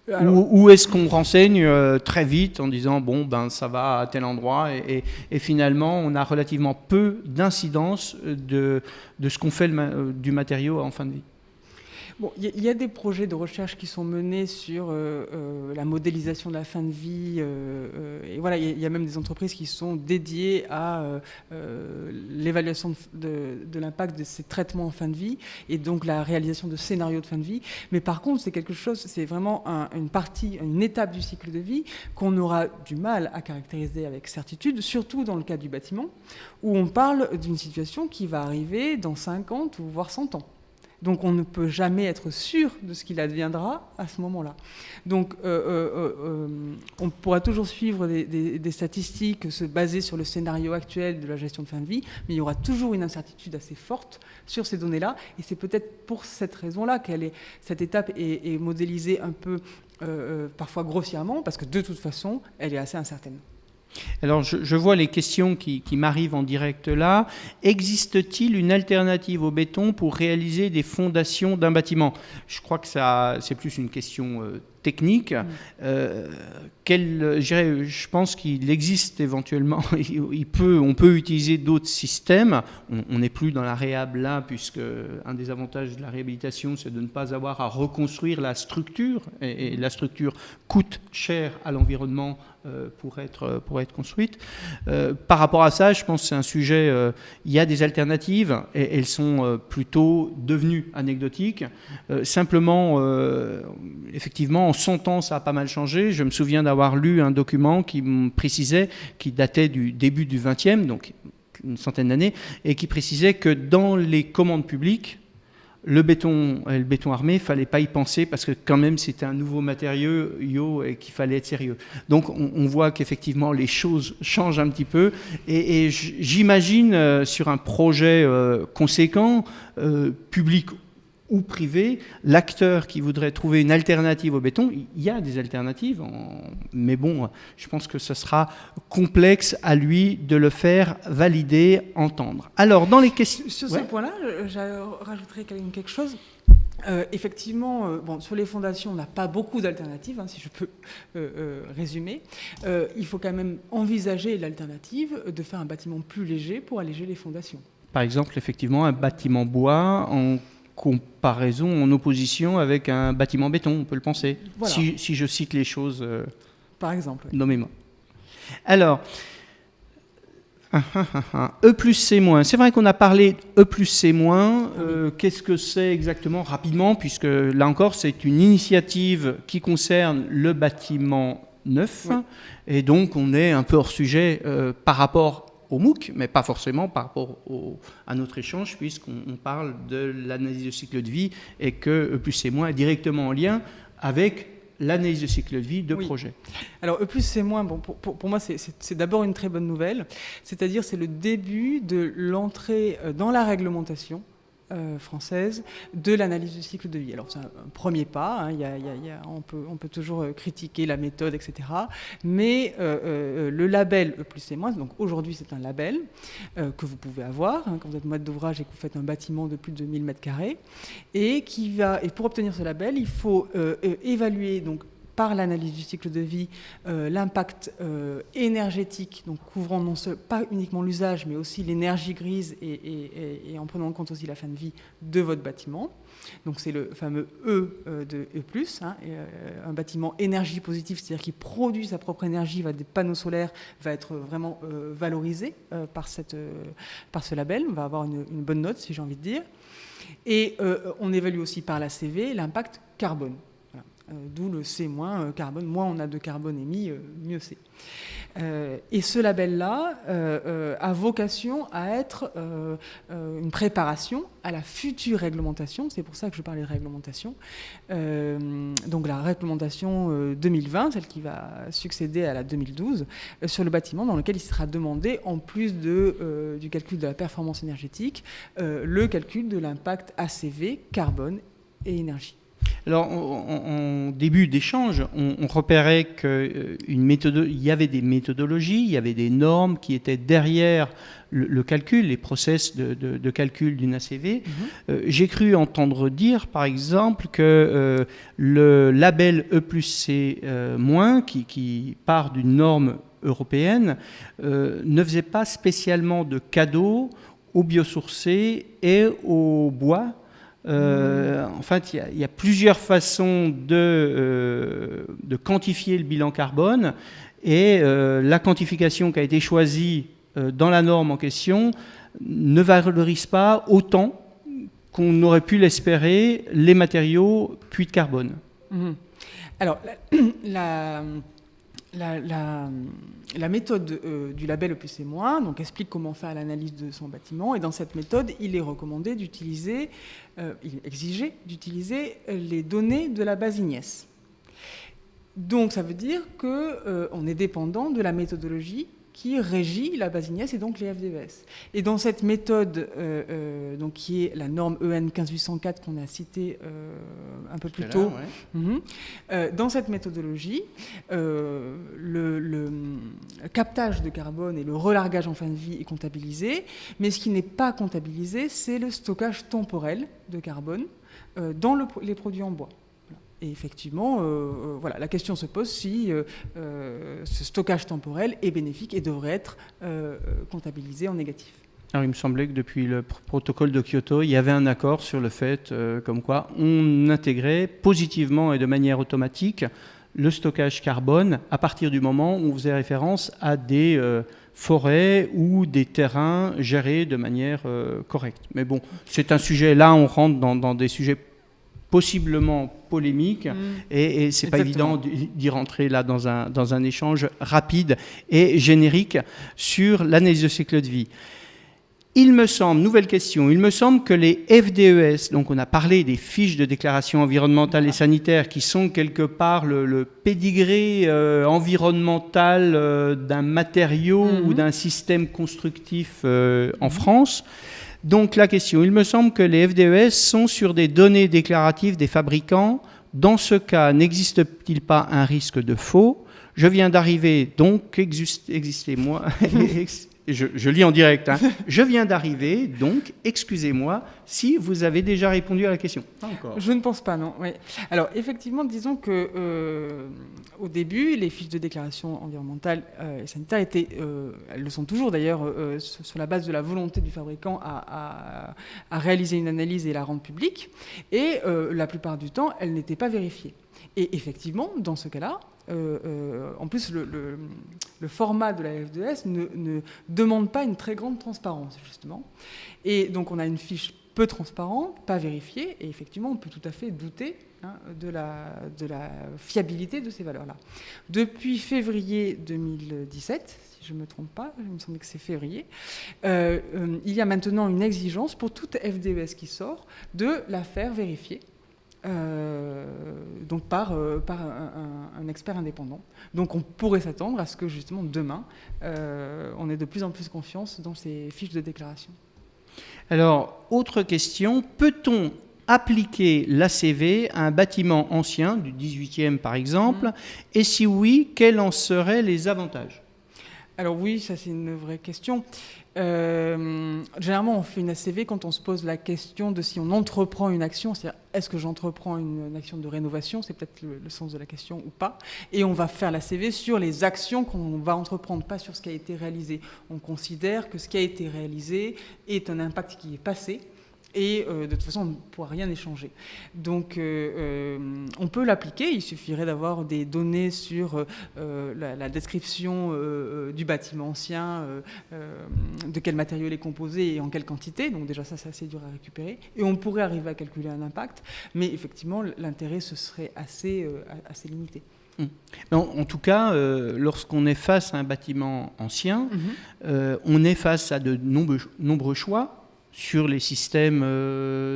Speaker 1: Ou est-ce qu'on renseigne très vite en disant bon ben ça va à tel endroit et finalement on a relativement peu d'incidence de ce qu'on fait du matériau en fin de vie?
Speaker 2: Bon, il y a des projets de recherche qui sont menés sur la modélisation de la fin de vie. Et voilà, il y a même des entreprises qui sont dédiées à l'évaluation de l'impact de ces traitements en fin de vie et donc la réalisation de scénarios de fin de vie. Mais par contre, c'est quelque chose, c'est vraiment une étape du cycle de vie qu'on aura du mal à caractériser avec certitude, surtout dans le cas du bâtiment, où on parle d'une situation qui va arriver dans 50 ou voire 100 ans. Donc on ne peut jamais être sûr de ce qu'il adviendra à ce moment-là. Donc on pourra toujours suivre des statistiques, se baser sur le scénario actuel de la gestion de fin de vie, mais il y aura toujours une incertitude assez forte sur ces données-là. Et c'est peut-être pour cette raison-là cette étape est modélisée un peu parfois grossièrement, parce que de toute façon, elle est assez incertaine.
Speaker 1: Alors, je vois les questions qui m'arrivent en direct là. Existe-t-il une alternative au béton pour réaliser des fondations d'un bâtiment ? Je crois que c'est plus une question technique. Je pense qu'il existe éventuellement, on peut utiliser d'autres systèmes. On n'est plus dans la réhab là, puisque un des avantages de la réhabilitation, c'est de ne pas avoir à reconstruire la structure. Et la structure coûte cher à l'environnement pour être construite. Par rapport à ça, je pense que c'est un sujet, il y a des alternatives et elles sont plutôt devenues anecdotiques. Simplement, effectivement, en 100 ans, ça a pas mal changé. Je me souviens d'avoir lu un document qui me précisait, qui datait du début du XXe, donc une centaine d'années, et qui précisait que dans les commandes publiques, le béton armé, il ne fallait pas y penser parce que quand même c'était un nouveau matériau et qu'il fallait être sérieux. Donc on voit qu'effectivement les choses changent un petit peu et j'imagine sur un projet conséquent, public ou privé, l'acteur qui voudrait trouver une alternative au béton, il y a des alternatives, mais bon, je pense que ce sera complexe à lui de le faire valider, entendre. Alors, dans les questions...
Speaker 2: Sur ce point-là, je rajouterais quelque chose. Effectivement, sur les fondations, on n'a pas beaucoup d'alternatives, si je peux résumer. Il faut quand même envisager l'alternative de faire un bâtiment plus léger pour alléger les fondations.
Speaker 1: Par exemple, effectivement, un bâtiment bois en comparaison, en opposition avec un bâtiment béton, on peut le penser, voilà. Si je cite les choses
Speaker 2: par exemple, oui.
Speaker 1: Nommément. Alors, E plus C moins. C'est vrai qu'on a parlé E plus C moins. Qu'est-ce que c'est exactement rapidement, puisque là encore, c'est une initiative qui concerne le bâtiment neuf, oui. Et donc on est un peu hors sujet par rapport au MOOC, mais pas forcément par rapport à notre échange, puisqu'on parle de l'analyse de cycle de vie et que E plus C moins est directement en lien avec l'analyse de cycle de vie de projet.
Speaker 2: Alors E plus C moins, pour moi c'est d'abord une très bonne nouvelle, c'est-à-dire c'est le début de l'entrée dans la réglementation française de l'analyse du cycle de vie. Alors c'est un premier pas, on peut toujours critiquer la méthode, etc. Mais le label E+C-, donc aujourd'hui c'est un label que vous pouvez avoir quand vous êtes maître d'ouvrage et que vous faites un bâtiment de plus de 1000 m², et pour obtenir ce label, il faut évaluer donc par l'analyse du cycle de vie, l'impact énergétique, donc couvrant pas uniquement l'usage, mais aussi l'énergie grise et en prenant en compte aussi la fin de vie de votre bâtiment. Donc c'est le fameux E de E+, un bâtiment énergie positive, c'est-à-dire qui produit sa propre énergie, des panneaux solaires, va être vraiment valorisé par ce label, on va avoir une bonne note, si j'ai envie de dire. Et on évalue aussi par la CV l'impact carbone. D'où le C- carbone. Moins on a de carbone émis, mieux c'est. Et ce label-là a vocation à être une préparation à la future réglementation. C'est pour ça que je parlais de réglementation. Donc la réglementation 2020, celle qui va succéder à la 2012, sur le bâtiment, dans lequel il sera demandé, en plus du calcul de la performance énergétique, le calcul de l'impact ACV, carbone et énergie.
Speaker 1: Alors, en début d'échange, on repérait qu'il y avait des méthodologies, il y avait des normes qui étaient derrière le calcul, les process de calcul d'une ACV. J'ai cru entendre dire, par exemple, que le label E+C-, qui part d'une norme européenne, ne faisait pas spécialement de cadeau aux biosourcés et au bois. En fait, il y a plusieurs façons de quantifier le bilan carbone, et la quantification qui a été choisie dans la norme en question ne valorise pas autant qu'on aurait pu l'espérer les matériaux puits de carbone.
Speaker 2: Alors, la méthode du label E+C-, donc explique comment faire l'analyse de son bâtiment, et dans cette méthode, il est recommandé d'utiliser, il est exigé d'utiliser les données de la base IGNES. Donc ça veut dire qu'on est dépendant de la méthodologie qui régit la base IGNES et donc les FDES. Et dans cette méthode, donc qui est la norme EN 15804 qu'on a citée un peu plus tôt, dans cette méthodologie, le captage de carbone et le relargage en fin de vie est comptabilisé, mais ce qui n'est pas comptabilisé, c'est le stockage temporel de carbone dans les produits en bois. Et effectivement, voilà, la question se pose si ce stockage temporel est bénéfique et devrait être comptabilisé en négatif.
Speaker 1: Alors, il me semblait que depuis le protocole de Kyoto, il y avait un accord sur le fait comme quoi on intégrait positivement et de manière automatique le stockage carbone à partir du moment où on faisait référence à des forêts ou des terrains gérés de manière correcte. Mais bon, c'est un sujet, là on rentre dans des sujets possiblement polémique, et c'est pas évident d'y rentrer là dans un échange rapide et générique sur l'analyse de cycle de vie. Il me semble, nouvelle question, il me semble que les FDES, donc on a parlé des fiches de déclaration environnementale et sanitaire qui sont quelque part le pédigré environnemental d'un matériau ou d'un système constructif en France. Donc la question, il me semble que les FDES sont sur des données déclaratives des fabricants. Dans ce cas, n'existe-t-il pas un risque de faux? Je viens d'arriver, donc excusez-moi, je lis en direct, hein. Je viens d'arriver, donc excusez-moi si vous avez déjà répondu à la question.
Speaker 2: Pas encore. Je ne pense pas, non. Oui. Alors effectivement, disons que au début, les fiches de déclaration environnementale et sanitaire étaient, elles le sont toujours d'ailleurs, sur la base de la volonté du fabricant à réaliser une analyse et la rendre publique. Et la plupart du temps, elles n'étaient pas vérifiées. Et effectivement, dans ce cas-là, en plus, le format de la FDES ne demande pas une très grande transparence, justement. Et donc, on a une fiche peu transparente, pas vérifiée, et effectivement, on peut tout à fait douter de la fiabilité de ces valeurs-là. Depuis février 2017, si je ne me trompe pas, il me semble que c'est février, il y a maintenant une exigence pour toute FDES qui sort de la faire vérifier. Donc par un expert indépendant. Donc on pourrait s'attendre à ce que justement demain, on ait de plus en plus confiance dans ces fiches de déclaration.
Speaker 1: Alors, autre question, peut-on appliquer l'ACV à un bâtiment ancien, du 18e par exemple, et si oui, quels en seraient les avantages?
Speaker 2: Alors oui, ça c'est une vraie question. Généralement, on fait une ACV quand on se pose la question de si on entreprend une action, c'est-à-dire est-ce que j'entreprends une action de rénovation, c'est peut-être le sens de la question ou pas, et on va faire l'ACV sur les actions qu'on va entreprendre, pas sur ce qui a été réalisé. On considère que ce qui a été réalisé est un impact qui est passé, Et de toute façon, on ne pourra rien échanger. Donc, on peut l'appliquer. Il suffirait d'avoir des données sur la description du bâtiment ancien, de quel matériau il est composé et en quelle quantité. Donc déjà, ça, c'est assez dur à récupérer. Et on pourrait arriver à calculer un impact. Mais effectivement, l'intérêt, ce serait assez limité.
Speaker 1: En tout cas, lorsqu'on est face à un bâtiment ancien, on est face à de nombreux choix sur les systèmes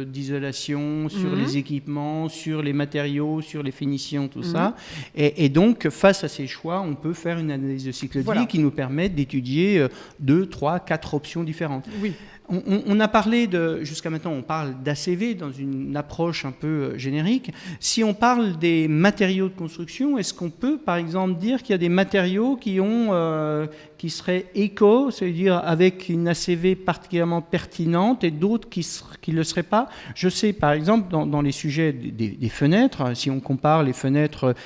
Speaker 1: d'isolation, sur les équipements, sur les matériaux, sur les finitions, tout ça. Et donc, face à ces choix, on peut faire une analyse de cycle de vie qui nous permet d'étudier 2, 3, 4 options différentes.
Speaker 2: Oui.
Speaker 1: On a parlé jusqu'à maintenant, on parle d'ACV dans une approche un peu générique. Si on parle des matériaux de construction, est-ce qu'on peut, par exemple, dire qu'il y a des matériaux qui seraient éco, c'est-à-dire avec une ACV particulièrement pertinente, et d'autres qui ne le seraient pas? Je sais, par exemple, dans les sujets des fenêtres, si on compare les fenêtres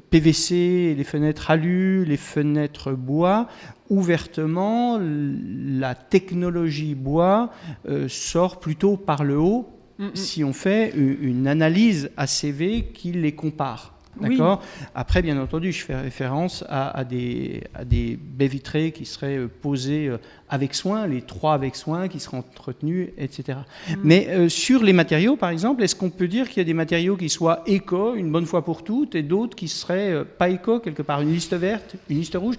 Speaker 1: PVC, les fenêtres alu, les fenêtres bois, ouvertement, la technologie bois sort plutôt par le haut si on fait une analyse ACV qui les compare. D'accord. Oui. Après, bien entendu, je fais référence à des baies vitrées qui seraient posées avec soin, les 3 avec soin, qui seraient entretenus, etc. Mais sur les matériaux, par exemple, est-ce qu'on peut dire qu'il y a des matériaux qui soient éco, une bonne fois pour toutes, et d'autres qui seraient pas éco, quelque part, une liste verte, une liste rouge?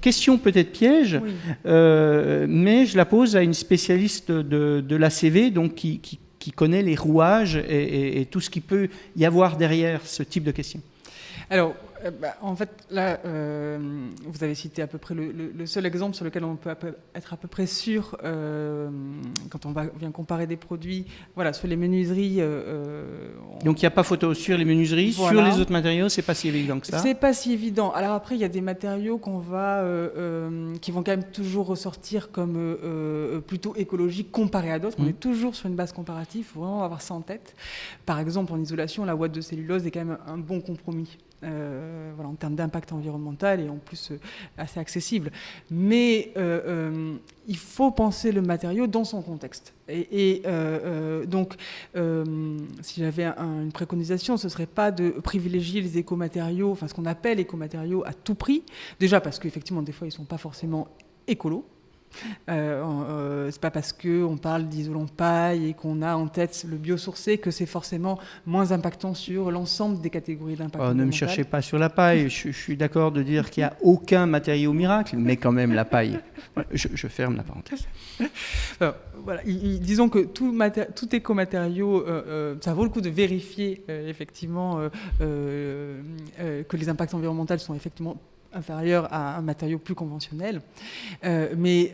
Speaker 1: Question peut-être piège, mais je la pose à une spécialiste de l'ACV, donc qui connaît les rouages et tout ce qu'il peut y avoir derrière ce type de question.
Speaker 2: Alors, en fait, là, vous avez cité à peu près le seul exemple sur lequel on peut être à peu près sûr quand on vient comparer des produits. Voilà, sur les menuiseries.
Speaker 1: Donc, il n'y a pas photo sur les menuiseries. Voilà. Sur les autres matériaux, c'est pas si évident que ça.
Speaker 2: C'est pas si évident. Alors après, il y a des matériaux qui vont quand même toujours ressortir comme plutôt écologiques comparés à d'autres. On est toujours sur une base comparative. Il faut vraiment avoir ça en tête. Par exemple, en isolation, la ouate de cellulose est quand même un bon compromis. Voilà, en termes d'impact environnemental et en plus assez accessible. Mais il faut penser le matériau dans son contexte. Donc, si j'avais une préconisation, ce ne serait pas de privilégier les écomatériaux, enfin ce qu'on appelle écomatériaux à tout prix. Déjà parce qu'effectivement, des fois, ils ne sont pas forcément écolos. C'est pas parce qu'on parle d'isolant paille et qu'on a en tête le biosourcé que c'est forcément moins impactant sur l'ensemble des catégories d'impact.
Speaker 1: Ne me cherchez pas sur la paille, je suis d'accord de dire qu'il n'y a aucun matériau miracle, mais quand même la paille. Je ferme la parenthèse.
Speaker 2: Alors, voilà, disons que tout écomatériau, ça vaut le coup de vérifier effectivement que les impacts environnementaux sont effectivement inférieur à un matériau plus conventionnel. Mais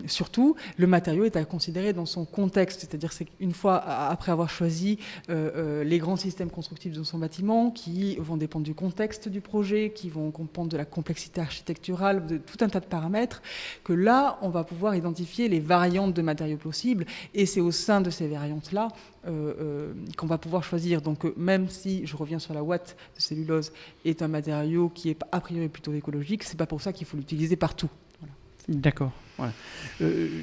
Speaker 2: surtout, le matériau est à considérer dans son contexte. C'est-à-dire c'est une fois après avoir choisi les grands systèmes constructifs de son bâtiment, qui vont dépendre du contexte du projet, qui vont dépendre de la complexité architecturale, de tout un tas de paramètres, que là, on va pouvoir identifier les variantes de matériaux possibles. Et c'est au sein de ces variantes-là qu'on va pouvoir choisir. Donc même si, je reviens sur la ouate de cellulose, est un matériau qui est a priori plutôt écologique, c'est pas pour ça qu'il faut l'utiliser partout. Voilà.
Speaker 1: D'accord. Voilà.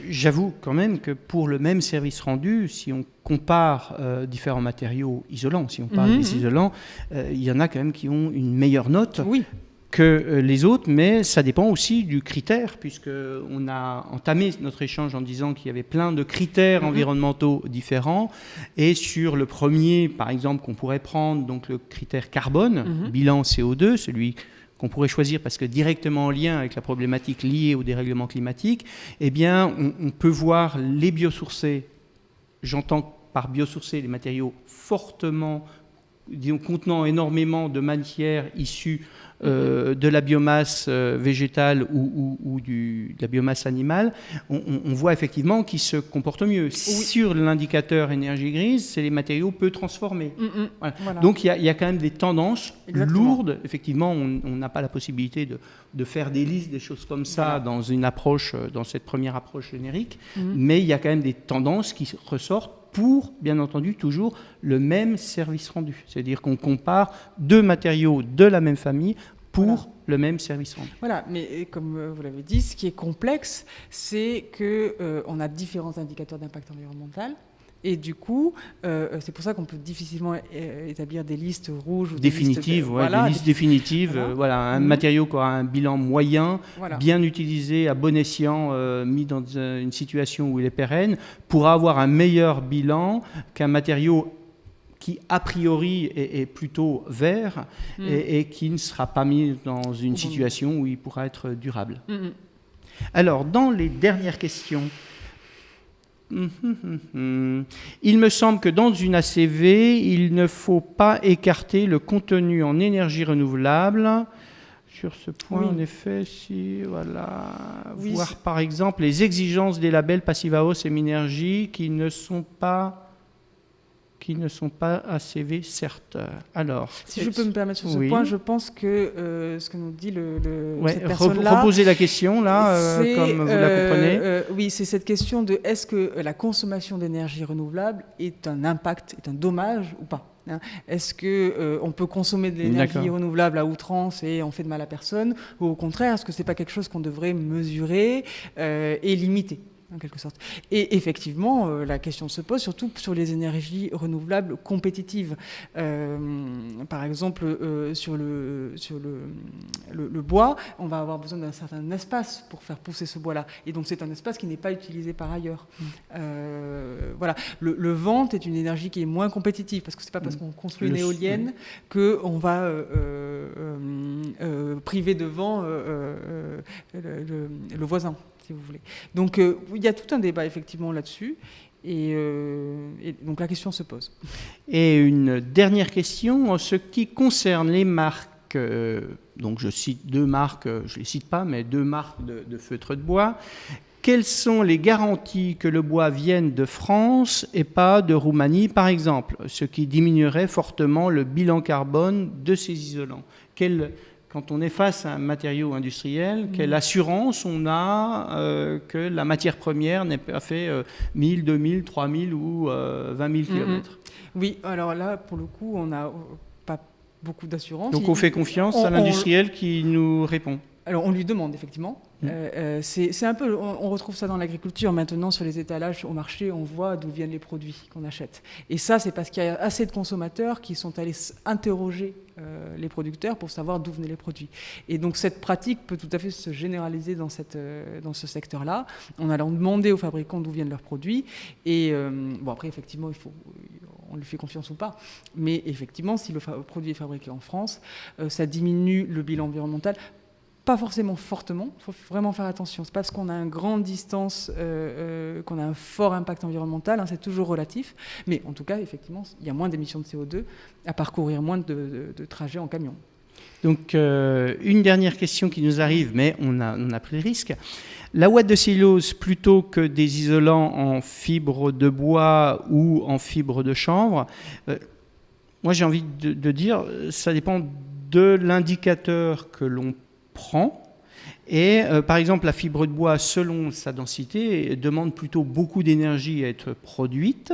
Speaker 1: J'avoue quand même que pour le même service rendu, si on compare différents matériaux isolants, si on parle des isolants, il y en a quand même qui ont une meilleure note.
Speaker 2: Oui.
Speaker 1: Que les autres, mais ça dépend aussi du critère, puisqu'on a entamé notre échange en disant qu'il y avait plein de critères environnementaux différents, et sur le premier, par exemple, qu'on pourrait prendre, donc le critère carbone, bilan CO2, celui qu'on pourrait choisir parce que directement en lien avec la problématique liée au dérèglement climatique, eh bien, on peut voir les biosourcés, j'entends par biosourcés les matériaux fortement, disons, contenant énormément de matières issues de la biomasse végétale ou de la biomasse animale, on voit effectivement qu'ils se comportent mieux. Oui. Sur l'indicateur énergie grise, c'est les matériaux peu transformés. Voilà. Voilà. Donc il y a quand même des tendances lourdes. Effectivement, on n'a pas la possibilité de faire des listes, des choses comme ça dans une approche, dans cette première approche générique, mais il y a quand même des tendances qui ressortent pour, bien entendu, toujours le même service rendu. C'est-à-dire qu'on compare 2 matériaux de la même famille pour le même service rendu.
Speaker 2: Voilà, mais comme vous l'avez dit, ce qui est complexe, c'est qu'on a différents indicateurs d'impact environnemental, Et du coup, c'est pour ça qu'on peut difficilement établir des listes rouges ou
Speaker 1: définitives, des listes définitives. Voilà, un matériau qui aura un bilan moyen, bien utilisé, à bon escient, mis dans une situation où il est pérenne, pourra avoir un meilleur bilan qu'un matériau qui, a priori, est plutôt vert et qui ne sera pas mis dans une situation où il pourra être durable. Alors, dans les dernières questions, il me semble que dans une ACV, il ne faut pas écarter le contenu en énergie renouvelable. Sur ce point, en effet, voir par exemple les exigences des labels Passive House et Minergie qui ne sont pas ACV, certes. Alors,
Speaker 2: si je peux me permettre sur ce point, je pense que ce que nous dit cette personne-là...
Speaker 1: Reposer la question, là, comme vous la comprenez.
Speaker 2: Oui, c'est cette question de est-ce que la consommation d'énergie renouvelable est un impact, est un dommage ou pas, hein? Est-ce qu'on peut consommer de l'énergie renouvelable à outrance et on fait de mal à personne, ou au contraire, est-ce que ce n'est pas quelque chose qu'on devrait mesurer et limiter en quelque sorte. Et effectivement, la question se pose surtout sur les énergies renouvelables compétitives. Par exemple, sur le bois, on va avoir besoin d'un certain espace pour faire pousser ce bois-là. Et donc, c'est un espace qui n'est pas utilisé par ailleurs. Voilà. Le vent est une énergie qui est moins compétitive, parce que ce n'est pas parce qu'on construit une éolienne qu'on va priver de vent le voisin, si vous voulez. Donc, il y a tout un débat, effectivement, là-dessus. Et donc, la question se pose.
Speaker 1: Et une dernière question, en ce qui concerne les marques, donc je cite deux marques, je ne les cite pas, mais deux marques de feutres de bois. Quelles sont les garanties que le bois vienne de France et pas de Roumanie, par exemple, ce qui diminuerait fortement le bilan carbone de ces isolants? Quand on est face à un matériau industriel, quelle assurance on a que la matière première n'est pas fait 1000, 2000, 3000 ou 20 000 km?
Speaker 2: Oui, alors là, pour le coup, on n'a pas beaucoup d'assurance.
Speaker 1: Donc on fait confiance à l'industriel qui nous répond.
Speaker 2: Alors on lui demande, effectivement. C'est un peu, on retrouve ça dans l'agriculture maintenant, sur les étalages au marché, on voit d'où viennent les produits qu'on achète. Et ça, c'est parce qu'il y a assez de consommateurs qui sont allés interroger les producteurs pour savoir d'où venaient les produits. Et donc cette pratique peut tout à fait se généraliser dans ce secteur-là, en allant demander aux fabricants d'où viennent leurs produits. Et bon, après, effectivement, on lui fait confiance ou pas. Mais effectivement, si le produit est fabriqué en France, ça diminue le bilan environnemental. Pas forcément fortement, il faut vraiment faire attention. C'est pas parce qu'on a une grande distance qu'on a un fort impact environnemental, hein, c'est toujours relatif. Mais en tout cas, effectivement, il y a moins d'émissions de CO2 à parcourir, moins de trajets en camion.
Speaker 1: Donc, une dernière question qui nous arrive, mais on a pris le risque. La ouate de cellulose, plutôt que des isolants en fibre de bois ou en fibre de chanvre, moi j'ai envie de dire, ça dépend de l'indicateur que l'on prend. Et par exemple, la fibre de bois, selon sa densité, demande plutôt beaucoup d'énergie à être produite.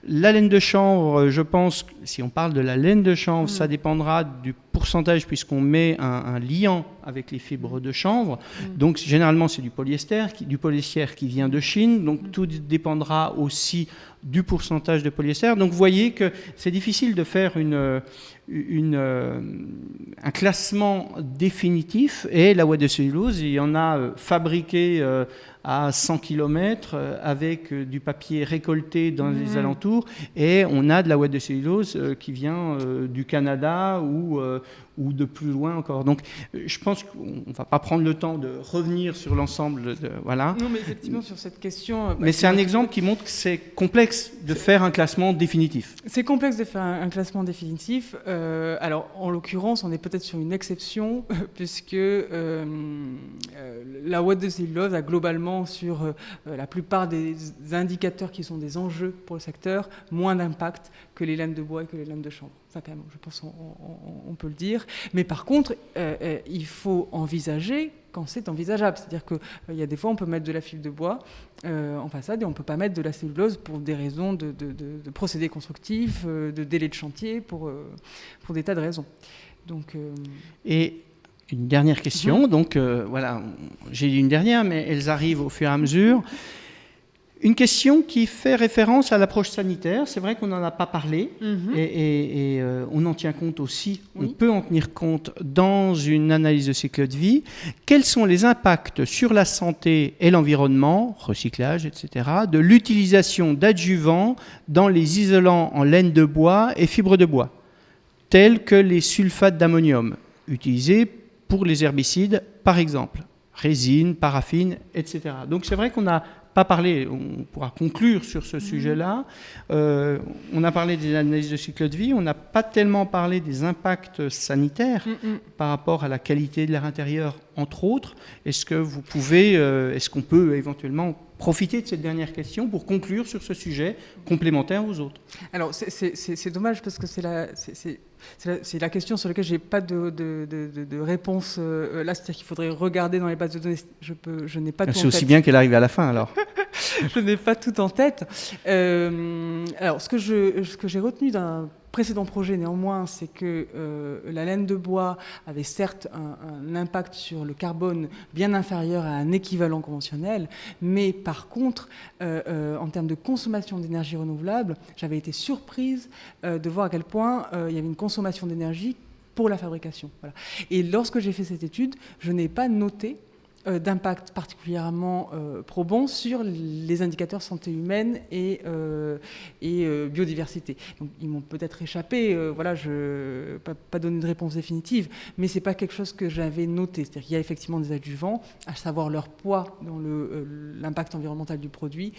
Speaker 1: La laine de chanvre, je pense, si on parle de la laine de chanvre, ça dépendra du pourcentage, puisqu'on met un liant avec les fibres de chanvre. Donc généralement, c'est du polyester qui vient de Chine. Donc tout dépendra aussi du pourcentage de polyester. Donc vous voyez que c'est difficile de faire un classement définitif. Et la ouate de cellulose, il y en a fabriqué à 100 km avec du papier récolté dans les alentours, et on a de la ouate de cellulose qui vient du Canada ou de plus loin encore. Donc je pense qu'on ne va pas prendre le temps de revenir sur l'ensemble voilà.
Speaker 2: Non, mais effectivement, sur cette question...
Speaker 1: mais c'est un exemple qui montre que c'est complexe de faire un classement définitif.
Speaker 2: C'est complexe de faire un classement définitif. Alors, en l'occurrence, on est peut-être sur une exception, puisque la ouate de cellulose a globalement, sur la plupart des indicateurs qui sont des enjeux pour le secteur, moins d'impact que les laines de bois et que les laines de chanvre. Ça, quand même, je pense on peut le dire. Mais par contre, il faut envisager quand c'est envisageable. C'est-à-dire qu'il y a des fois, on peut mettre de la fibre de bois en façade et on ne peut pas mettre de la cellulose pour des raisons de procédés constructifs, de délai de chantier, pour des tas de raisons. Donc,
Speaker 1: Et une dernière question. Donc, voilà, j'ai dit une dernière, mais elles arrivent au fur et à mesure. Une question qui fait référence à l'approche sanitaire. C'est vrai qu'on n'en a pas parlé et on en tient compte aussi. Oui. On peut en tenir compte dans une analyse de cycle de vie. Quels sont les impacts sur la santé et l'environnement, recyclage, etc., de l'utilisation d'adjuvants dans les isolants en laine de bois et fibres de bois, tels que les sulfates d'ammonium, utilisés pour les herbicides, par exemple, résine, paraffine, etc. Donc c'est vrai qu'on n'a pas parlé, on pourra conclure sur ce sujet-là. On a parlé des analyses de cycle de vie, on n'a pas tellement parlé des impacts sanitaires par rapport à la qualité de l'air intérieur, entre autres. Est-ce qu'on peut éventuellement profiter de cette dernière question pour conclure sur ce sujet complémentaire aux autres?
Speaker 2: Alors c'est dommage parce que c'est la question sur laquelle je n'ai pas de réponse là, c'est-à-dire qu'il faudrait regarder dans les bases de données. Je n'ai pas tout en tête.
Speaker 1: C'est aussi bien qu'elle arrive à la fin, alors.
Speaker 2: Je n'ai pas tout en tête. Alors, ce que j'ai retenu d'un précédent projet, néanmoins, c'est que la laine de bois avait certes un impact sur le carbone bien inférieur à un équivalent conventionnel, mais par contre, en termes de consommation d'énergie renouvelable, j'avais été surprise de voir à quel point il y avait une consommation d'énergie pour la fabrication. Voilà. Et lorsque j'ai fait cette étude, je n'ai pas noté d'impact particulièrement probant sur les indicateurs santé humaine et biodiversité. Donc, ils m'ont peut-être échappé, voilà, je n'ai pas donné de réponse définitive, mais ce n'est pas quelque chose que j'avais noté. C'est-à-dire qu'il y a effectivement des adjuvants, à savoir leur poids dans l'impact environnemental du produit.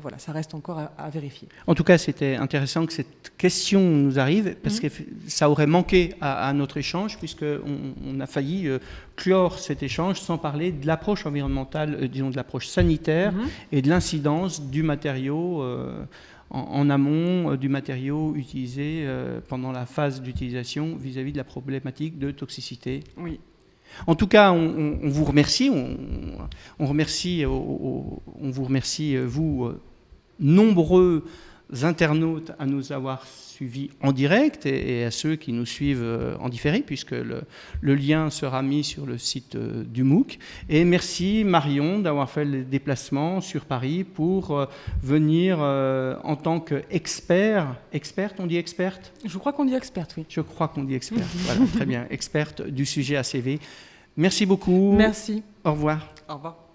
Speaker 2: Voilà, ça reste encore à vérifier.
Speaker 1: En tout cas, c'était intéressant que cette question nous arrive, parce que ça aurait manqué à notre échange, puisqu'on a failli clore cet échange sans parler de l'approche environnementale, disons de l'approche sanitaire et de l'incidence du matériau en amont, du matériau utilisé pendant la phase d'utilisation vis-à-vis de la problématique de toxicité.
Speaker 2: Oui.
Speaker 1: En tout cas, on vous remercie, on vous remercie, vous, nombreux internautes, à nous avoir suivis en direct et à ceux qui nous suivent en différé, puisque le lien sera mis sur le site du MOOC. Et merci Marion d'avoir fait le déplacement sur Paris pour venir en tant qu'experte, on dit experte ?
Speaker 2: Je crois qu'on dit experte, oui.
Speaker 1: Je crois qu'on dit experte, voilà, très bien, experte du sujet ACV. Merci beaucoup.
Speaker 2: Merci.
Speaker 1: Au revoir.
Speaker 2: Au revoir.